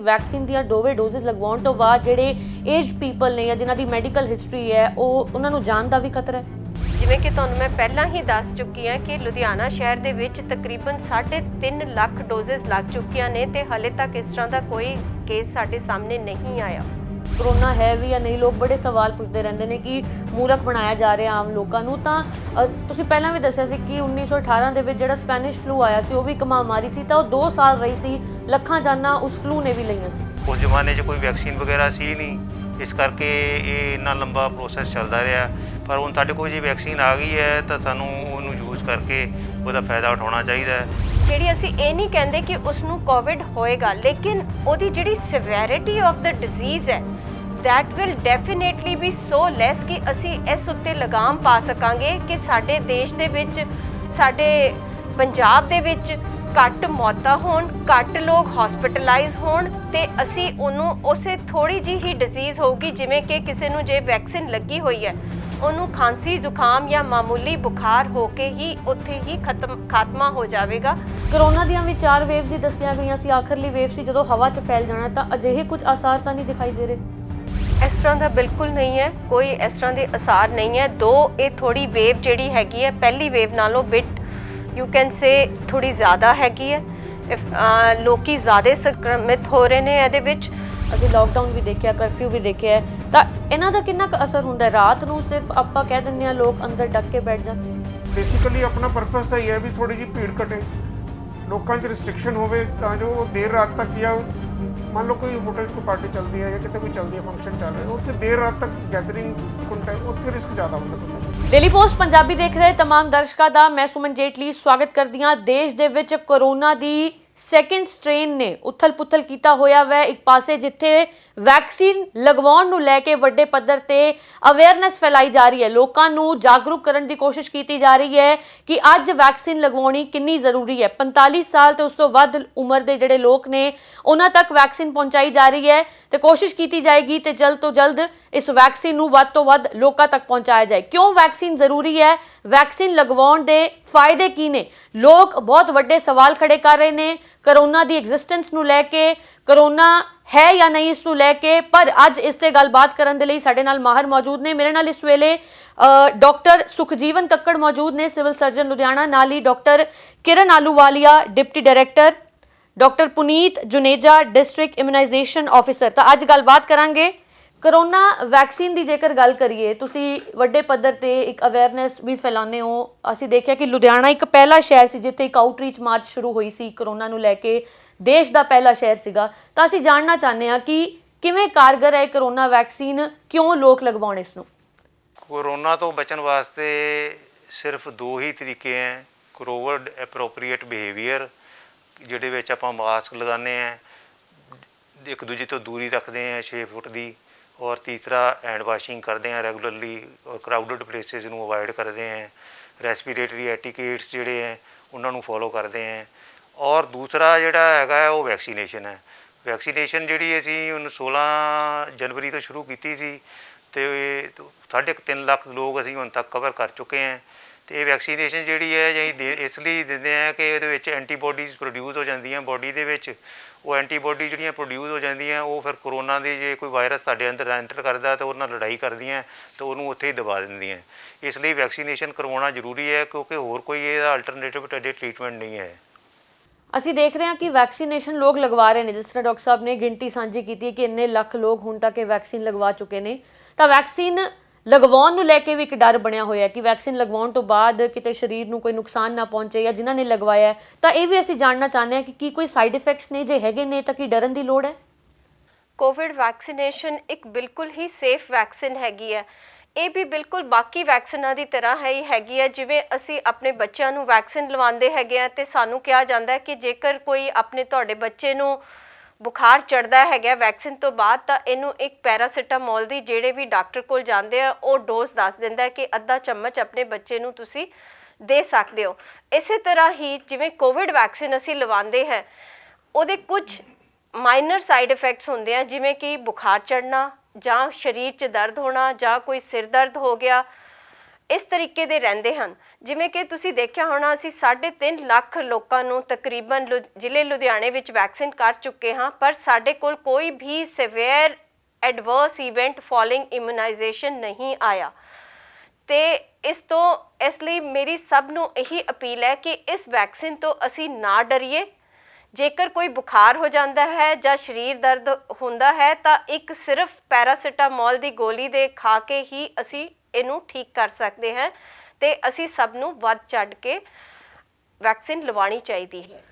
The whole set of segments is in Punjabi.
ਵੈਕਸੀਨ ਦੀਆਂ ਦੋਵੇਂ ਡੋਜ਼ਸ ਲਗਵਾਉਣ ਤੋਂ ਬਾਅਦ ਜਿਹੜੇ ਏਜ ਪੀਪਲ ਨੇ ਜਾਂ ਜਿਨ੍ਹਾਂ ਦੀ ਮੈਡੀਕਲ ਹਿਸਟਰੀ ਹੈ ਉਹਨਾਂ ਨੂੰ ਜਾਨ ਦਾ ਵੀ ਖਤਰਾ ਹੈ। ਜਿਵੇਂ ਕਿ ਤੁਹਾਨੂੰ ਮੈਂ ਪਹਿਲਾਂ ਹੀ ਦੱਸ ਚੁੱਕੀ ਹਾਂ ਕਿ ਲੁਧਿਆਣਾ ਸ਼ਹਿਰ ਦੇ ਵਿੱਚ ਤਕਰੀਬਨ 3.5 ਲੱਖ ਡੋਜ਼ਸ ਲੱਗ ਚੁੱਕੀਆਂ ਨੇ ਤੇ ਹਾਲੇ ਤੱਕ ਇਸ ਤਰ੍ਹਾਂ ਦਾ ਕੋਈ ਕੇਸ ਸਾਡੇ ਸਾਹਮਣੇ ਨਹੀਂ ਆਇਆ। ਕਰੋਨਾ ਹੈ ਵੀ ਜਾਂ ਨਹੀਂ, ਲੋਕ ਬੜੇ ਸਵਾਲ ਪੁੱਛਦੇ ਰਹਿੰਦੇ ਨੇ ਕਿ ਮੂਰਖ ਬਣਾਇਆ ਜਾ ਰਿਹਾ ਆਮ ਲੋਕਾਂ ਨੂੰ। ਤਾਂ ਤੁਸੀਂ ਪਹਿਲਾਂ ਵੀ ਦੱਸਿਆ ਸੀ ਕਿ 1918 ਦੇ ਵਿੱਚ ਜਿਹੜਾ ਸਪੈਨਿਸ਼ ਫਲੂ ਆਇਆ ਸੀ ਉਹ ਵੀ ਇੱਕ ਮਹਾਮਾਰੀ ਸੀ, ਤਾਂ ਉਹ 2 ਸਾਲ ਰਹੀ ਸੀ, ਲੱਖਾਂ ਜਾਨਾਂ ਉਸ ਫਲੂ ਨੇ ਵੀ ਲਈਆਂ ਸੀ। ਉਸ ਜ਼ਮਾਨੇ 'ਚ ਕੋਈ ਵੈਕਸੀਨ ਵਗੈਰਾ ਸੀ ਨਹੀਂ, ਇਸ ਕਰਕੇ ਇਹ ਇੰਨਾ ਲੰਬਾ ਪ੍ਰੋਸੈਸ ਚੱਲਦਾ ਰਿਹਾ। ਪਰ ਹੁਣ ਸਾਡੇ ਕੋਲ ਜੇ ਵੈਕਸੀਨ ਆ ਗਈ ਹੈ ਤਾਂ ਸਾਨੂੰ ਉਹਨੂੰ ਯੂਜ਼ ਕਰਕੇ ਉਹਦਾ ਫਾਇਦਾ ਉਠਾਉਣਾ ਚਾਹੀਦਾ ਹੈ। ਜਿਹੜੀ ਅਸੀਂ ਇਹ ਨਹੀਂ ਕਹਿੰਦੇ ਕਿ ਉਸ ਨੂੰ ਕੋਵਿਡ ਹੋਏਗਾ, ਲੇਕਿਨ ਉਹਦੀ ਜਿਹੜੀ ਸਿਵੈਰਿਟੀ ਆਫ ਦ ਡਿਜ਼ੀਜ਼ ਹੈ that will definitely be so less ਕਿ ਅਸੀਂ ਇਸ ਉੱਤੇ ਲਗਾਮ ਪਾ ਸਕਾਂਗੇ ਕਿ ਸਾਡੇ ਦੇਸ਼ ਦੇ ਵਿੱਚ, ਸਾਡੇ ਪੰਜਾਬ ਦੇ ਵਿੱਚ ਘੱਟ ਮੌਤਾਂ ਹੋਣ, ਘੱਟ ਲੋਕ ਹਸਪੀਟਲਾਈਜ਼ ਹੋਣ ਤੇ ਅਸੀਂ ਉਹਨੂੰ ਉਸੇ ਥੋੜੀ ਜਿਹੀ ਹੀ ਡਿਜ਼ੀਜ਼ ਹੋਊਗੀ ਜਿਵੇਂ ਕਿ ਕਿਸੇ ਨੂੰ ਜੇ ਵੈਕਸੀਨ ਲੱਗੀ ਹੋਈ ਹੈ ਉਹਨੂੰ ਖਾਂਸੀ ਜ਼ੁਕਾਮ ਜਾਂ ਮਾਮੂਲੀ ਬੁਖਾਰ ਹੋ ਕੇ ਹੀ ਉੱਥੇ ਹੀ ਖਾਤਮਾ ਹੋ ਜਾਵੇਗਾ। ਕਰੋਨਾ ਦੀਆਂ ਵੀ 4 ਵੇਵਸ ਹੀ ਦੱਸੀਆਂ ਗਈਆਂ ਸੀ, ਆਖਰਲੀ ਵੇਵ ਸੀ ਜਦੋਂ ਹਵਾ 'ਚ ਫੈਲ ਜਾਣਾ, ਤਾਂ ਅਜਿਹੇ ਕੁਝ ਆਸਾਰ ਤਾਂ ਨਹੀਂ ਦਿਖਾਈ ਦੇ ਰਹੇ। ਇਸ ਤਰ੍ਹਾਂ ਦਾ ਬਿਲਕੁਲ ਨਹੀਂ ਹੈ, ਕੋਈ ਇਸ ਤਰ੍ਹਾਂ ਦੇ ਅਸਾਰ ਨਹੀਂ ਹੈ। ਇਹ ਥੋੜੀ ਵੇਵ ਜਿਹੜੀ ਹੈਗੀ ਹੈ ਪਹਿਲੀ ਵੇਵ ਨਾਲੋਂ ਬਿਟ ਯੂ ਕੈਨ ਸੇ ਥੋੜੀ ਜ਼ਿਆਦਾ ਹੈਗੀ ਹੈ, ਲੋਕੀ ਜ਼ਿਆਦਾ ਸੰਕਰਮਿਤ ਹੋ ਰਹੇ ਨੇ ਇਹਦੇ ਵਿੱਚ। ਅਸੀਂ ਲਾਕਡਾਊਨ ਵੀ ਦੇਖਿਆ, ਕਰਫਿਊ ਵੀ ਦੇਖਿਆ, ਤਾਂ ਇਹਨਾਂ ਦਾ ਕਿੰਨਾ ਕੁ ਅਸਰ ਹੁੰਦਾ ਹੈ? ਰਾਤ ਨੂੰ ਸਿਰਫ ਆਪਾਂ ਕਹਿ ਦਿੰਦੇ ਹਾਂ ਲੋਕ ਅੰਦਰ ਡੱਕ ਕੇ ਬੈਠ ਜਾਂਦੇ। ਬੇਸਿਕਲੀ ਆਪਣਾ ਪਰਪਸ ਤਾਂ ਇਹ ਹੈ ਵੀ ਥੋੜੀ ਜਿਹੀ ਭੀੜ ਘਟੇ, ਲੋਕਾਂ 'ਚ ਰਿਸਟ੍ਰਿਕਸ਼ਨ ਹੋਵੇ ਤਾਂ ਜੋ ਦੇਰ ਰਾਤ ਤੱਕ ਜਾਂ ਮੰਨ ਲਓ ਕੋਈ ਹੋਟਲ 'ਚ ਕੋਈ ਪਾਰਟੀ ਚੱਲਦੀ ਹੈ ਜਾਂ ਕਿਤੇ ਕੋਈ ਚੱਲਦੀ ਹੈ ਫੰਕਸ਼ਨ ਚੱਲ ਰਿਹਾ, ਉੱਥੇ ਦੇਰ ਰਾਤ ਤੱਕ ਗੈਦਰਿੰਗ ਕੰਟੈਕਟ, ਉੱਥੇ ਰਿਸਕ ਜ਼ਿਆਦਾ ਹੁੰਦਾ। ਡੇਲੀ ਪੋਸਟ ਪੰਜਾਬੀ ਦੇਖ ਰਹੇ तमाम ਦਰਸ਼ਕਾਂ ਦਾ ਮੈਂ ਸੁਮਨ ਜੇਟਲੀ ਸਵਾਗਤ ਕਰਦੀ ਹਾਂ। ਦੇਸ਼ ਦੇ ਵਿੱਚ ਕੋਰੋਨਾ ਦੀ ਸੈਕਿੰਡ ਸਟ੍ਰੇਨ ਨੇ ਉਥਲ-ਪੁਥਲ ਕੀਤਾ ਹੋਇਆ ਵੈ। ਇੱਕ ਪਾਸੇ ਜਿੱਥੇ ਵੈਕਸੀਨ ਲਗਵਾਉਣ ਨੂੰ ਲੈ ਕੇ ਵੱਡੇ ਪੱਧਰ ਤੇ ਅਵੇਅਰਨੈਸ ਫੈਲਾਈ ਜਾ ਰਹੀ ਹੈ, ਲੋਕਾਂ ਨੂੰ ਜਾਗਰੂਕ ਕਰਨ ਦੀ ਕੋਸ਼ਿਸ਼ ਕੀਤੀ ਜਾ ਰਹੀ ਹੈ ਕਿ ਅੱਜ ਵੈਕਸੀਨ ਲਗਵਾਉਣੀ ਕਿੰਨੀ ਜ਼ਰੂਰੀ ਹੈ। 45 ਸਾਲ ਤੇ ਉਸ ਤੋਂ ਵੱਧ ਉਮਰ ਦੇ ਜਿਹੜੇ ਲੋਕ ਨੇ ਉਹਨਾਂ ਤੱਕ ਵੈਕਸੀਨ ਪਹੁੰਚਾਈ ਜਾ ਰਹੀ ਹੈ ਤੇ ਕੋਸ਼ਿਸ਼ ਕੀਤੀ ਜਾਏਗੀ ਤੇ ਜਲਦ ਤੋਂ ਜਲਦ ਇਸ ਵੈਕਸੀਨ ਨੂੰ ਵੱਧ ਤੋਂ ਵੱਧ ਲੋਕਾਂ ਤੱਕ ਪਹੁੰਚਾਇਆ ਜਾਏ। ਕਿਉਂ ਵੈਕਸੀਨ ਜ਼ਰੂਰੀ ਹੈ, ਵੈਕਸੀਨ ਲਗਵਾਉਣ ਦੇ ਫਾਇਦੇ ਕੀ ਨੇ? ਲੋਕ ਬਹੁਤ ਵੱਡੇ ਸਵਾਲ ਖੜੇ ਕਰ ਰਹੇ ਨੇ ਕਰੋਨਾ ਦੀ ਐਗਜ਼ਿਸਟੈਂਸ ਨੂੰ ਲੈ ਕੇ, ਕਰੋਨਾ ਹੈ ਜਾਂ ਨਹੀਂ ਇਸ ਨੂੰ ਲੈ ਕੇ। ਪਰ ਅੱਜ ਇਸ ਤੇ ਗੱਲਬਾਤ ਕਰਨ ਦੇ ਲਈ ਸਾਡੇ ਨਾਲ ਮਾਹਰ ਮੌਜੂਦ ਨੇ। ਮੇਰੇ ਨਾਲ ਇਸ ਵੇਲੇ ਡਾਕਟਰ ਸੁਖਜੀਵਨ ਕੱਕੜ ਮੌਜੂਦ ਨੇ, ਸਿਵਲ ਸਰਜਨ ਲੁਧਿਆਣਾ, ਨਾਲ ਹੀ ਡਾਕਟਰ ਕਿਰਨ ਆਲੂਵਾਲੀਆ ਡਿਪਟੀ ਡਾਇਰੈਕਟਰ, ਡਾਕਟਰ ਪੁਨੀਤ ਜੁਨੇਜਾ ਡਿਸਟ੍ਰਿਕਟ ਇਮਿਊਨਾਈਜੇਸ਼ਨ ਆਫਿਸਰ। ਤਾਂ ਅੱਜ ਗੱਲਬਾਤ ਕਰਾਂਗੇ ਕਰੋਨਾ ਵੈਕਸੀਨ ਦੀ। ਜੇਕਰ ਗੱਲ ਕਰੀਏ, ਤੁਸੀਂ ਵੱਡੇ ਪੱਧਰ ਤੇ ਇੱਕ ਅਵੇਅਰਨੈਸ ਵੀ ਫੈਲਾਉਂਦੇ ਹੋ। ਅਸੀਂ ਦੇਖਿਆ ਕਿ ਲੁਧਿਆਣਾ ਇੱਕ ਪਹਿਲਾ ਸ਼ਹਿਰ ਸੀ ਜਿੱਥੇ ਇੱਕ ਆਊਟਰੀਚ ਮਾਰਚ ਸ਼ੁਰੂ ਹੋਈ ਸੀ ਕਰੋਨਾ ਨੂੰ ਲੈ ਕੇ, ਦੇਸ਼ ਦਾ ਪਹਿਲਾ ਸ਼ਹਿਰ ਸੀਗਾ। ਤਾਂ ਅਸੀਂ ਜਾਣਨਾ ਚਾਹੁੰਦੇ ਹਾਂ ਕਿ ਕਿਵੇਂ ਕਾਰਗਰ ਹੈ ਕਰੋਨਾ ਵੈਕਸੀਨ, ਕਿਉਂ ਲੋਕ ਲਗਵਾਉਣ ਇਸ ਨੂੰ? ਕੋਰੋਨਾ ਤੋਂ ਬਚਣ ਵਾਸਤੇ ਸਿਰਫ 2 ਹੀ ਤਰੀਕੇ ਹੈ। ਕੋਵਿਡ ਐਪਰੋਪਰੀਏਟ ਬਿਹੇਵੀਅਰ, ਜਿਹਦੇ ਵਿੱਚ ਆਪਾਂ ਮਾਸਕ ਲਗਾਉਂਦੇ ਹਾਂ, ਇੱਕ ਦੂਜੇ ਤੋਂ ਦੂਰੀ ਰੱਖਦੇ ਹਾਂ 6 ਫੁੱਟ ਦੀ, ਔਰ ਤੀਸਰਾ हैंड वाशिंग करते हैं रेगुलरली, और क्राउडेड प्लेसिस ਨੂੰ अवॉइड करते हैं, ਰੈਸਪੀਰੇਟਰੀ ਐਟੀਕੇਟਸ ਜਿਹੜੇ ਹੈ ਉਹਨਾਂ ਨੂੰ ਫੋਲੋ ਕਰਦੇ हैं। ਔਰ ਦੂਸਰਾ ਜਿਹੜਾ ਹੈਗਾ ਉਹ ਵੈਕਸੀਨੇਸ਼ਨ ਹੈ। ਵੈਕਸੀਨੇਸ਼ਨ ਜਿਹੜੀ ਅਸੀਂ ਹੁਣ 16 ਜਨਵਰੀ ਤੋਂ ਸ਼ੁਰੂ ਕੀਤੀ ਸੀ ਅਤੇ 3.5 ਲੱਖ ਲੋਕ ਅਸੀਂ ਹੁਣ ਤੱਕ ਕਵਰ ਕਰ ਚੁੱਕੇ ਹਾਂ। ਅਤੇ ਇਹ ਵੈਕਸੀਨੇਸ਼ਨ ਜਿਹੜੀ ਹੈ ਅਸੀਂ ਇਸ ਲਈ ਦਿੰਦੇ ਹਾਂ ਕਿ ਇਹਦੇ ਵਿੱਚ ਐਂਟੀਬੋਡੀਜ਼ ਪ੍ਰੋਡਿਊਸ ਹੋ ਜਾਂਦੀਆਂ ਬੋਡੀ ਦੇ ਵਿੱਚ। ਉਹ ਐਂਟੀਬੋਡੀ ਜਿਹੜੀਆਂ ਪ੍ਰੋਡਿਊਸ ਹੋ ਜਾਂਦੀਆਂ ਉਹ ਫਿਰ ਕਰੋਨਾ ਦੀ ਜੇ ਕੋਈ ਵਾਇਰਸ ਤੁਹਾਡੇ ਅੰਦਰ ਐਂਟਰ ਕਰਦਾ ਤਾਂ ਉਹਦੇ ਨਾਲ ਲੜਾਈ ਕਰਦੀਆਂ ਤਾਂ ਉਹਨੂੰ ਉੱਥੇ ਹੀ ਦਬਾ ਦਿੰਦੀਆਂ। ਇਸ ਲਈ ਵੈਕਸੀਨੇਸ਼ਨ ਕਰਵਾਉਣਾ ਜ਼ਰੂਰੀ ਹੈ, ਕਿਉਂਕਿ ਹੋਰ ਕੋਈ ਇਹਦਾ ਅਲਟਰਨੇਟਿਵ ਤੁਹਾਡੇ ਟ੍ਰੀਟਮੈਂਟ ਨਹੀਂ ਹੈ। ਅਸੀਂ ਦੇਖ ਰਹੇ ਹਾਂ ਕਿ ਵੈਕਸੀਨੇਸ਼ਨ ਲੋਕ ਲਗਵਾ ਰਹੇ ਨੇ, ਜਿਸ ਤਰ੍ਹਾਂ ਡਾਕਟਰ ਸਾਹਿਬ ਨੇ ਗਿਣਤੀ ਸਾਂਝੀ ਕੀਤੀ ਹੈ ਕਿ ਇੰਨੇ ਲੱਖ ਲੋਕ ਹੁਣ ਤੱਕ ਇਹ ਵੈਕਸੀਨ ਲਗਵਾ ਚੁੱਕੇ ਨੇ। ਤਾਂ ਵੈਕਸੀਨ ਲਗਵਾਉਣ ਨੂੰ ਲੈ ਕੇ ਵੀ ਇੱਕ ਡਰ ਬਣਿਆ ਹੋਇਆ ਕਿ ਵੈਕਸੀਨ ਲਗਵਾਉਣ ਤੋਂ ਬਾਅਦ ਕਿਤੇ ਸਰੀਰ ਨੂੰ ਕੋਈ ਨੁਕਸਾਨ ਨਾ ਪਹੁੰਚੇ, ਜਾਂ ਜਿਨ੍ਹਾਂ ਨੇ ਲਗਵਾਇਆ। ਤਾਂ ਇਹ ਵੀ ਅਸੀਂ ਜਾਣਨਾ ਚਾਹੁੰਦੇ ਹਾਂ ਕਿ ਕੀ ਕੋਈ ਸਾਈਡ ਇਫੈਕਟਸ ਨੇ, ਜੇ ਹੈਗੇ ਨੇ ਤਾਂ ਕੀ ਡਰਨ ਦੀ ਲੋੜ ਹੈ? ਕੋਵਿਡ ਵੈਕਸੀਨੇਸ਼ਨ ਇੱਕ ਬਿਲਕੁਲ ਹੀ ਸੇਫ ਵੈਕਸੀਨ ਹੈਗੀ ਹੈ। ਇਹ ਵੀ ਬਿਲਕੁਲ ਬਾਕੀ ਵੈਕਸੀਨਾਂ ਦੀ ਤਰ੍ਹਾਂ ਹੀ ਹੈਗੀ ਹੈ। ਜਿਵੇਂ ਅਸੀਂ ਆਪਣੇ ਬੱਚਿਆਂ ਨੂੰ ਵੈਕਸੀਨ ਲਵਾਉਂਦੇ ਹੈਗੇ ਆ ਤੇ ਸਾਨੂੰ ਕਿਹਾ ਜਾਂਦਾ ਕਿ ਜੇਕਰ ਕੋਈ ਤੁਹਾਡੇ ਬੱਚੇ ਨੂੰ ਬੁਖਾਰ ਚੜ੍ਹਦਾ ਹੈਗਾ ਵੈਕਸੀਨ ਤੋਂ ਬਾਅਦ, ਤਾਂ ਇਹਨੂੰ ਇੱਕ ਪੈਰਾਸੀਟਾਮੋਲ ਦੀ, ਜਿਹੜੇ ਵੀ ਡਾਕਟਰ ਕੋਲ ਜਾਂਦੇ ਆ ਉਹ ਡੋਜ਼ ਦੱਸ ਦਿੰਦਾ ਕਿ ਅੱਧਾ ਚਮਚ ਆਪਣੇ ਬੱਚੇ ਨੂੰ ਤੁਸੀਂ ਦੇ ਸਕਦੇ ਹੋ। ਇਸੇ ਤਰ੍ਹਾਂ ਹੀ ਜਿਵੇਂ ਕੋਵਿਡ ਵੈਕਸੀਨ ਅਸੀਂ ਲਵਾਉਂਦੇ ਹੈ, ਉਹਦੇ ਕੁਝ ਮਾਈਨਰ ਸਾਈਡ ਇਫੈਕਟਸ ਹੁੰਦੇ ਆ, ਜਿਵੇਂ ਕਿ ਬੁਖਾਰ ਚੜ੍ਹਨਾ ਜਾਂ ਸਰੀਰ 'ਚ ਦਰਦ ਹੋਣਾ ਜਾਂ ਕੋਈ ਸਿਰ ਦਰਦ ਹੋ ਗਿਆ ਇਸ ਤਰੀਕੇ ਦੇ ਰਹਿੰਦੇ ਹਨ। ਜਿਵੇਂ ਕਿ ਤੁਸੀਂ ਦੇਖਿਆ ਹੋਣਾ, ਅਸੀਂ 3.5 ਲੱਖ ਲੋਕਾਂ ਨੂੰ ਤਕਰੀਬਨ ਜ਼ਿਲ੍ਹੇ ਲੁਧਿਆਣੇ ਵਿੱਚ ਵੈਕਸੀਨ ਕਰ ਚੁੱਕੇ ਹਾਂ, ਪਰ ਸਾਡੇ ਕੋਲ ਕੋਈ ਵੀ severe adverse event following immunization ਨਹੀਂ ਆਇਆ। ਤੇ ਇਸ ਲਈ ਮੇਰੀ ਸਭ ਨੂੰ ਇਹੀ ਅਪੀਲ ਹੈ ਕਿ ਇਸ ਵੈਕਸੀਨ ਤੋਂ ਅਸੀਂ ਨਾ ਡਰੀਏ। ਜੇਕਰ ਕੋਈ ਬੁਖਾਰ ਹੋ ਜਾਂਦਾ ਹੈ ਜਾਂ ਸਰੀਰ ਦਰਦ ਹੁੰਦਾ ਹੈ ਤਾਂ ਇੱਕ ਸਿਰਫ ਪੈਰਾਸੀਟਾਮੋਲ ਦੀ ਗੋਲੀ ਦੇ ਖਾ ਕੇ ਹੀ ਅਸੀਂ ਇਹਨੂੰ ਠੀਕ ਕਰ ਸਕਦੇ ਹਾਂ, ਤੇ ਅਸੀਂ ਸਭ ਨੂੰ ਵੱਧ ਚੜ੍ਹ ਕੇ ਵੈਕਸੀਨ ਲਵਾਉਣੀ ਚਾਹੀਦੀ ਹੈ।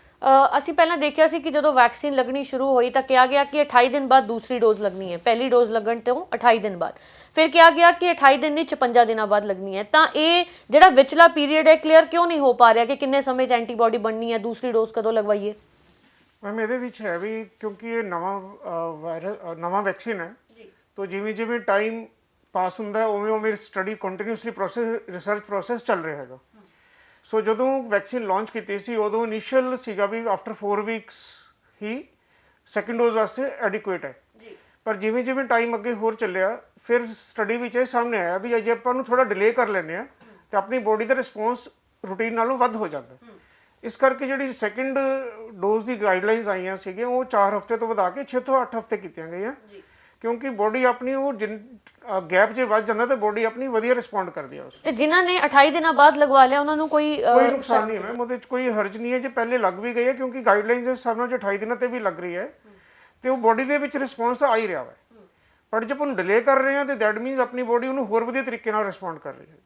ਅਸੀਂ ਪਹਿਲਾਂ ਦੇਖਿਆ ਸੀ ਕਿ ਜਦੋਂ ਵੈਕਸੀਨ ਲੱਗਣੀ ਸ਼ੁਰੂ ਹੋਈ ਤਾਂ ਕਿਹਾ ਗਿਆ ਕਿ 28 ਦਿਨ ਬਾਅਦ ਦੂਸਰੀ ਡੋਜ਼ ਲੱਗਣੀ ਹੈ, ਪਹਿਲੀ ਡੋਜ਼ ਲੱਗਣ ਤੋਂ 28 ਦਿਨ ਬਾਅਦ, ਫਿਰ ਕਿਹਾ ਗਿਆ ਕਿ 28 ਦਿਨ ਨਹੀਂ 56 ਦਿਨਾਂ ਬਾਅਦ ਲੱਗਣੀ ਹੈ। ਤਾਂ ਇਹ ਜਿਹੜਾ ਵਿਚਲਾ ਪੀਰੀਅਡ ਹੈ ਕਲੀਅਰ ਕਿਉਂ ਨਹੀਂ ਹੋ ਪਾ ਰਿਹਾ ਕਿ ਕਿੰਨੇ ਸਮੇਂ 'ਚ ਐਂਟੀਬਾਡੀ ਬਣਨੀ ਹੈ, ਦੂਸਰੀ ਡੋਜ਼ ਕਦੋਂ ਲਗਵਾਈਏ? ਮੈਮ ਇਹਦੇ ਵਿੱਚ ਹੈ ਵੀ ਕਿਉਂਕਿ ਇਹ ਨਵਾਂ ਵੈਕਸੀਨ ਹੈ ਤਾਂ ਜਿਵੇਂ ਟਾਈਮ ਪਾਸ ਹੁੰਦਾ ਉਵੇਂ ਸਟੱਡੀ ਕੰਟੀਨਿਊਸਲੀ ਰਿਸਰਚ ਪ੍ਰੋਸੈਸ ਚੱਲ ਰਿਹਾ ਹੈਗਾ। ਸੋ ਜਦੋਂ ਵੈਕਸੀਨ ਲਾਂਚ ਕੀਤੀ ਸੀ ਉਦੋਂ ਇਨੀਸ਼ੀਅਲ ਸੀਗਾ ਵੀ ਆਫਟਰ 4 ਵੀਕਸ ਹੀ ਸੈਕਿੰਡ ਡੋਜ਼ ਵਾਸਤੇ ਐਡਿਕੁਏਟ ਹੈ, ਪਰ ਜਿਵੇਂ ਟਾਈਮ ਅੱਗੇ ਹੋਰ ਚੱਲਿਆ ਫਿਰ ਸਟੱਡੀ ਵਿੱਚ ਇਹ ਸਾਹਮਣੇ ਆਇਆ ਵੀ ਜੇ ਆਪਾਂ ਨੂੰ ਥੋੜਾ ਡਿਲੇ ਕਰ ਲੈਂਦੇ ਆ ਤਾਂ ਆਪਣੀ ਬੋਡੀ ਦਾ ਰਿਸਪੌਂਸ ਰੂਟੀਨ ਨਾਲੋਂ ਵੱਧ ਹੋ ਜਾਂਦਾ। ਇਸ ਕਰਕੇ ਜਿਹੜੀ ਸੈਕਿੰਡ ਡੋਜ਼ ਦੀ ਗਾਈਡਲਾਈਨਸ ਆਈਆਂ ਸੀਗੀਆਂ ਉਹ 4 ਹਫ਼ਤੇ ਤੋਂ ਵਧਾ ਕੇ 6 ਤੋਂ 8 ਹਫ਼ਤੇ ਕੀਤੀਆਂ ਗਈਆਂ, ਕਿਉਂਕਿ ਬੋਡੀ ਆਪਣੀ ਉਹ ਗੈਪ ਜੇ ਵੱਧ ਜਾਂਦਾ ਤਾਂ ਬੋਡੀ ਆਪਣੀ ਵਧੀਆ ਰਿਸਪੌਂਡ ਕਰਦੀ ਹੈ ਉਸ। ਤੇ ਜਿਨ੍ਹਾਂ ਨੇ 28 ਦਿਨਾਂ ਬਾਅਦ ਲਗਵਾ ਲਿਆ ਉਹਨਾਂ ਨੂੰ ਕੋਈ ਨੁਕਸਾਨ ਨਹੀਂ ਹੈ ਮੈਮ, ਉਹਦੇ 'ਚ ਕੋਈ ਹਰਜ ਨਹੀਂ ਹੈ ਜੇ ਪਹਿਲੇ ਲੱਗ ਵੀ ਗਈ ਹੈ, ਕਿਉਂਕਿ ਗਾਈਡਲਾਈਨਸ ਦੇ ਹਿਸਾਬ ਨਾਲ ਜੋ 28 ਦਿਨਾਂ ਤੇ ਵੀ ਲੱਗ ਰਹੀ ਹੈ ਤੇ ਉਹ ਬੋਡੀ ਦੇ ਵਿੱਚ ਰਿਸਪੌਂਸ ਆ ਹੀ ਰਿਹਾ ਵਾ। ਪਰ ਜੇ ਆਪਾਂ ਨੂੰ ਡਿਲੇ ਕਰ ਰਹੇ ਹਾਂ ਤੇ ਦੈਟ ਮੀਨਸ ਆਪਣੀ ਬੋਡੀ ਉਹਨੂੰ ਹੋਰ ਵਧੀਆ ਤਰੀਕੇ ਨਾਲ ਰਿਸਪੌਂਡ ਕਰ ਰਹੀ ਹੈ।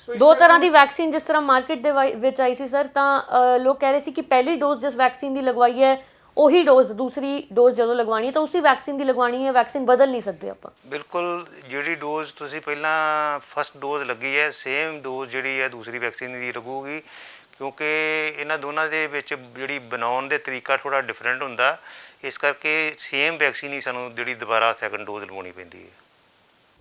ਦੋ ਤਰ੍ਹਾਂ ਦੀ ਵੈਕਸੀਨ ਜਿਸ ਤਰ੍ਹਾਂ ਮਾਰਕੀਟ ਦੇ ਵਿੱਚ ਆਈ ਸੀ ਸਰ, ਤਾਂ ਲੋਕ ਕਹਿ ਰਹੇ ਸੀ ਕਿ ਪਹਿਲੀ ਡੋਜ਼ ਜਿਸ ਵੈਕਸੀਨ ਦੀ ਲਗਵਾਈ ਹੈ ਉਹੀ ਡੋਜ਼ ਦੂਸਰੀ ਡੋਜ਼ ਜਦੋਂ ਲਗਵਾਉਣੀ ਹੈ ਤਾਂ ਉਸੇ ਵੈਕਸੀਨ ਦੀ ਲਗਵਾਉਣੀ ਹੈ, ਵੈਕਸੀਨ ਬਦਲ ਨਹੀਂ ਸਕਦੇ ਆਪਾਂ। ਬਿਲਕੁਲ, ਜਿਹੜੀ ਡੋਜ਼ ਤੁਸੀਂ ਪਹਿਲਾਂ ਫਸਟ ਡੋਜ਼ ਲੱਗੀ ਹੈ ਸੇਮ ਡੋਜ਼ ਜਿਹੜੀ ਹੈ ਦੂਸਰੀ ਵੈਕਸੀਨ ਦੀ ਲੱਗੂਗੀ, ਕਿਉਂਕਿ ਇਹਨਾਂ ਦੋਨਾਂ ਦੇ ਵਿੱਚ ਜਿਹੜੀ ਬਣਾਉਣ ਦੇ ਤਰੀਕਾ ਥੋੜ੍ਹਾ ਡਿਫਰੈਂਟ ਹੁੰਦਾ, ਇਸ ਕਰਕੇ ਸੇਮ ਵੈਕਸੀਨ ਹੀ ਸਾਨੂੰ ਜਿਹੜੀ ਦੁਬਾਰਾ ਸੈਕੰਡ ਡੋਜ਼ ਲਗਵਾਉਣੀ ਪੈਂਦੀ ਹੈ।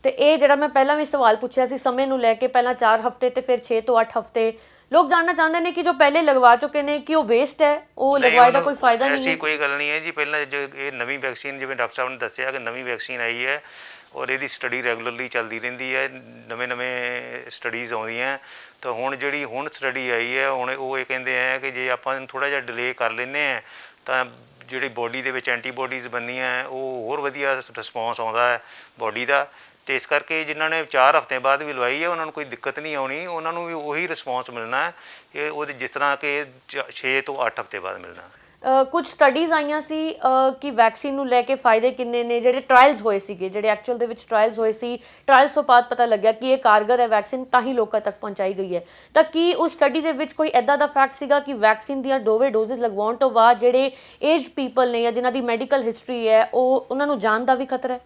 ਤੇ ਇਹ ਜਿਹੜਾ ਮੈਂ ਪਹਿਲਾਂ ਵੀ ਸਵਾਲ ਪੁੱਛਿਆ ਸੀ ਸਮੇਂ ਨੂੰ ਲੈ ਕੇ, ਪਹਿਲਾਂ 4 ਹਫ਼ਤੇ ਤੇ ਫਿਰ 6 ਤੋਂ 8 ਹਫ਼ਤੇ, ਲੋਕ ਜਾਣਨਾ ਚਾਹੁੰਦੇ ਨੇ ਕਿ ਜੋ ਪਹਿਲੇ ਲਗਵਾ ਚੁੱਕੇ ਨੇ ਕਿ ਉਹ ਵੇਸਟ ਹੈ, ਉਹ ਲਗਵਾਏ ਦਾ ਕੋਈ ਫਾਇਦਾ ਨਹੀਂ ਹੈ। ਐਸੀ ਕੋਈ ਗੱਲ ਨਹੀਂ ਹੈ ਜੀ। ਪਹਿਲਾਂ ਜੋ ਇਹ ਨਵੀਂ ਵੈਕਸੀਨ, ਜਿਵੇਂ ਡਾਕਟਰ ਸਾਹਿਬ ਨੇ ਦੱਸਿਆ ਕਿ ਨਵੀਂ ਵੈਕਸੀਨ ਆਈ ਹੈ ਔਰ ਇਹਦੀ ਸਟੱਡੀ ਰੈਗੂਲਰਲੀ ਚੱਲਦੀ ਰਹਿੰਦੀ ਹੈ, ਨਵੇਂ ਸਟੱਡੀਜ਼ ਆਉਂਦੀਆਂ। ਤਾਂ ਹੁਣ ਜਿਹੜੀ ਸਟੱਡੀ ਆਈ ਹੈ ਹੁਣ ਉਹ ਇਹ ਕਹਿੰਦੇ ਆ ਕਿ ਜੇ ਆਪਾਂ ਥੋੜ੍ਹਾ ਜਿਹਾ ਡਿਲੇ ਕਰ ਲੈਂਦੇ ਹਾਂ ਤਾਂ ਜਿਹੜੀ ਬੋਡੀ ਦੇ ਵਿੱਚ ਐਂਟੀਬਾਡੀਜ਼ ਬਣਨੀਆਂ ਉਹ ਹੋਰ ਵਧੀਆ ਰਿਸਪੌਂਸ ਆਉਂਦਾ ਹੈ ਬੋਡੀ ਦਾ। ਅਤੇ ਇਸ ਕਰਕੇ ਜਿਨ੍ਹਾਂ ਨੇ 4 ਹਫ਼ਤਿਆਂ ਬਾਅਦ ਵੀ ਲਵਾਈ ਹੈ ਉਹਨਾਂ ਨੂੰ ਕੋਈ ਦਿੱਕਤ ਨਹੀਂ ਆਉਣੀ, ਉਹਨਾਂ ਨੂੰ ਵੀ ਉਹੀ ਰਿਸਪੌਂਸ ਮਿਲਣਾ ਹੈ ਇਹ ਉਹਦੇ ਜਿਸ ਤਰ੍ਹਾਂ ਕਿ 6 ਤੋਂ 8 ਹਫ਼ਤੇ ਬਾਅਦ ਮਿਲਣਾ। ਕੁਝ ਸਟੱਡੀਜ਼ ਆਈਆਂ ਸੀ ਕਿ ਵੈਕਸੀਨ ਨੂੰ ਲੈ ਕੇ ਫਾਇਦੇ ਕਿੰਨੇ ਨੇ, ਜਿਹੜੇ ਟਰਾਇਲਸ ਹੋਏ ਸੀਗੇ, ਜਿਹੜੇ ਐਕਚੁਅਲ ਦੇ ਵਿੱਚ ਟਰਾਇਲਸ ਹੋਏ ਸੀ, ਟਰਾਇਲਸ ਤੋਂ ਬਾਅਦ ਪਤਾ ਲੱਗਿਆ ਕਿ ਇਹ ਕਾਰਗਰ ਹੈ ਵੈਕਸੀਨ, ਤਾਂ ਹੀ ਲੋਕਾਂ ਤੱਕ ਪਹੁੰਚਾਈ ਗਈ ਹੈ। ਤਾਂ ਕੀ ਉਸ ਸਟੱਡੀ ਦੇ ਵਿੱਚ ਕੋਈ ਇੱਦਾਂ ਦਾ ਫੈਕਟ ਸੀਗਾ ਕਿ ਵੈਕਸੀਨ ਦੀਆਂ ਦੋਵੇਂ ਡੋਜ਼ਿਸ ਲਗਵਾਉਣ ਤੋਂ ਬਾਅਦ ਜਿਹੜੇ ਏਜ ਪੀਪਲ ਨੇ ਜਾਂ ਜਿਨ੍ਹਾਂ ਦੀ ਮੈਡੀਕਲ ਹਿਸਟਰੀ ਹੈ ਉਹਨਾਂ ਨੂੰ ਜਾਨ ਦਾ ਵੀ ਖਤਰਾ ਹੈ?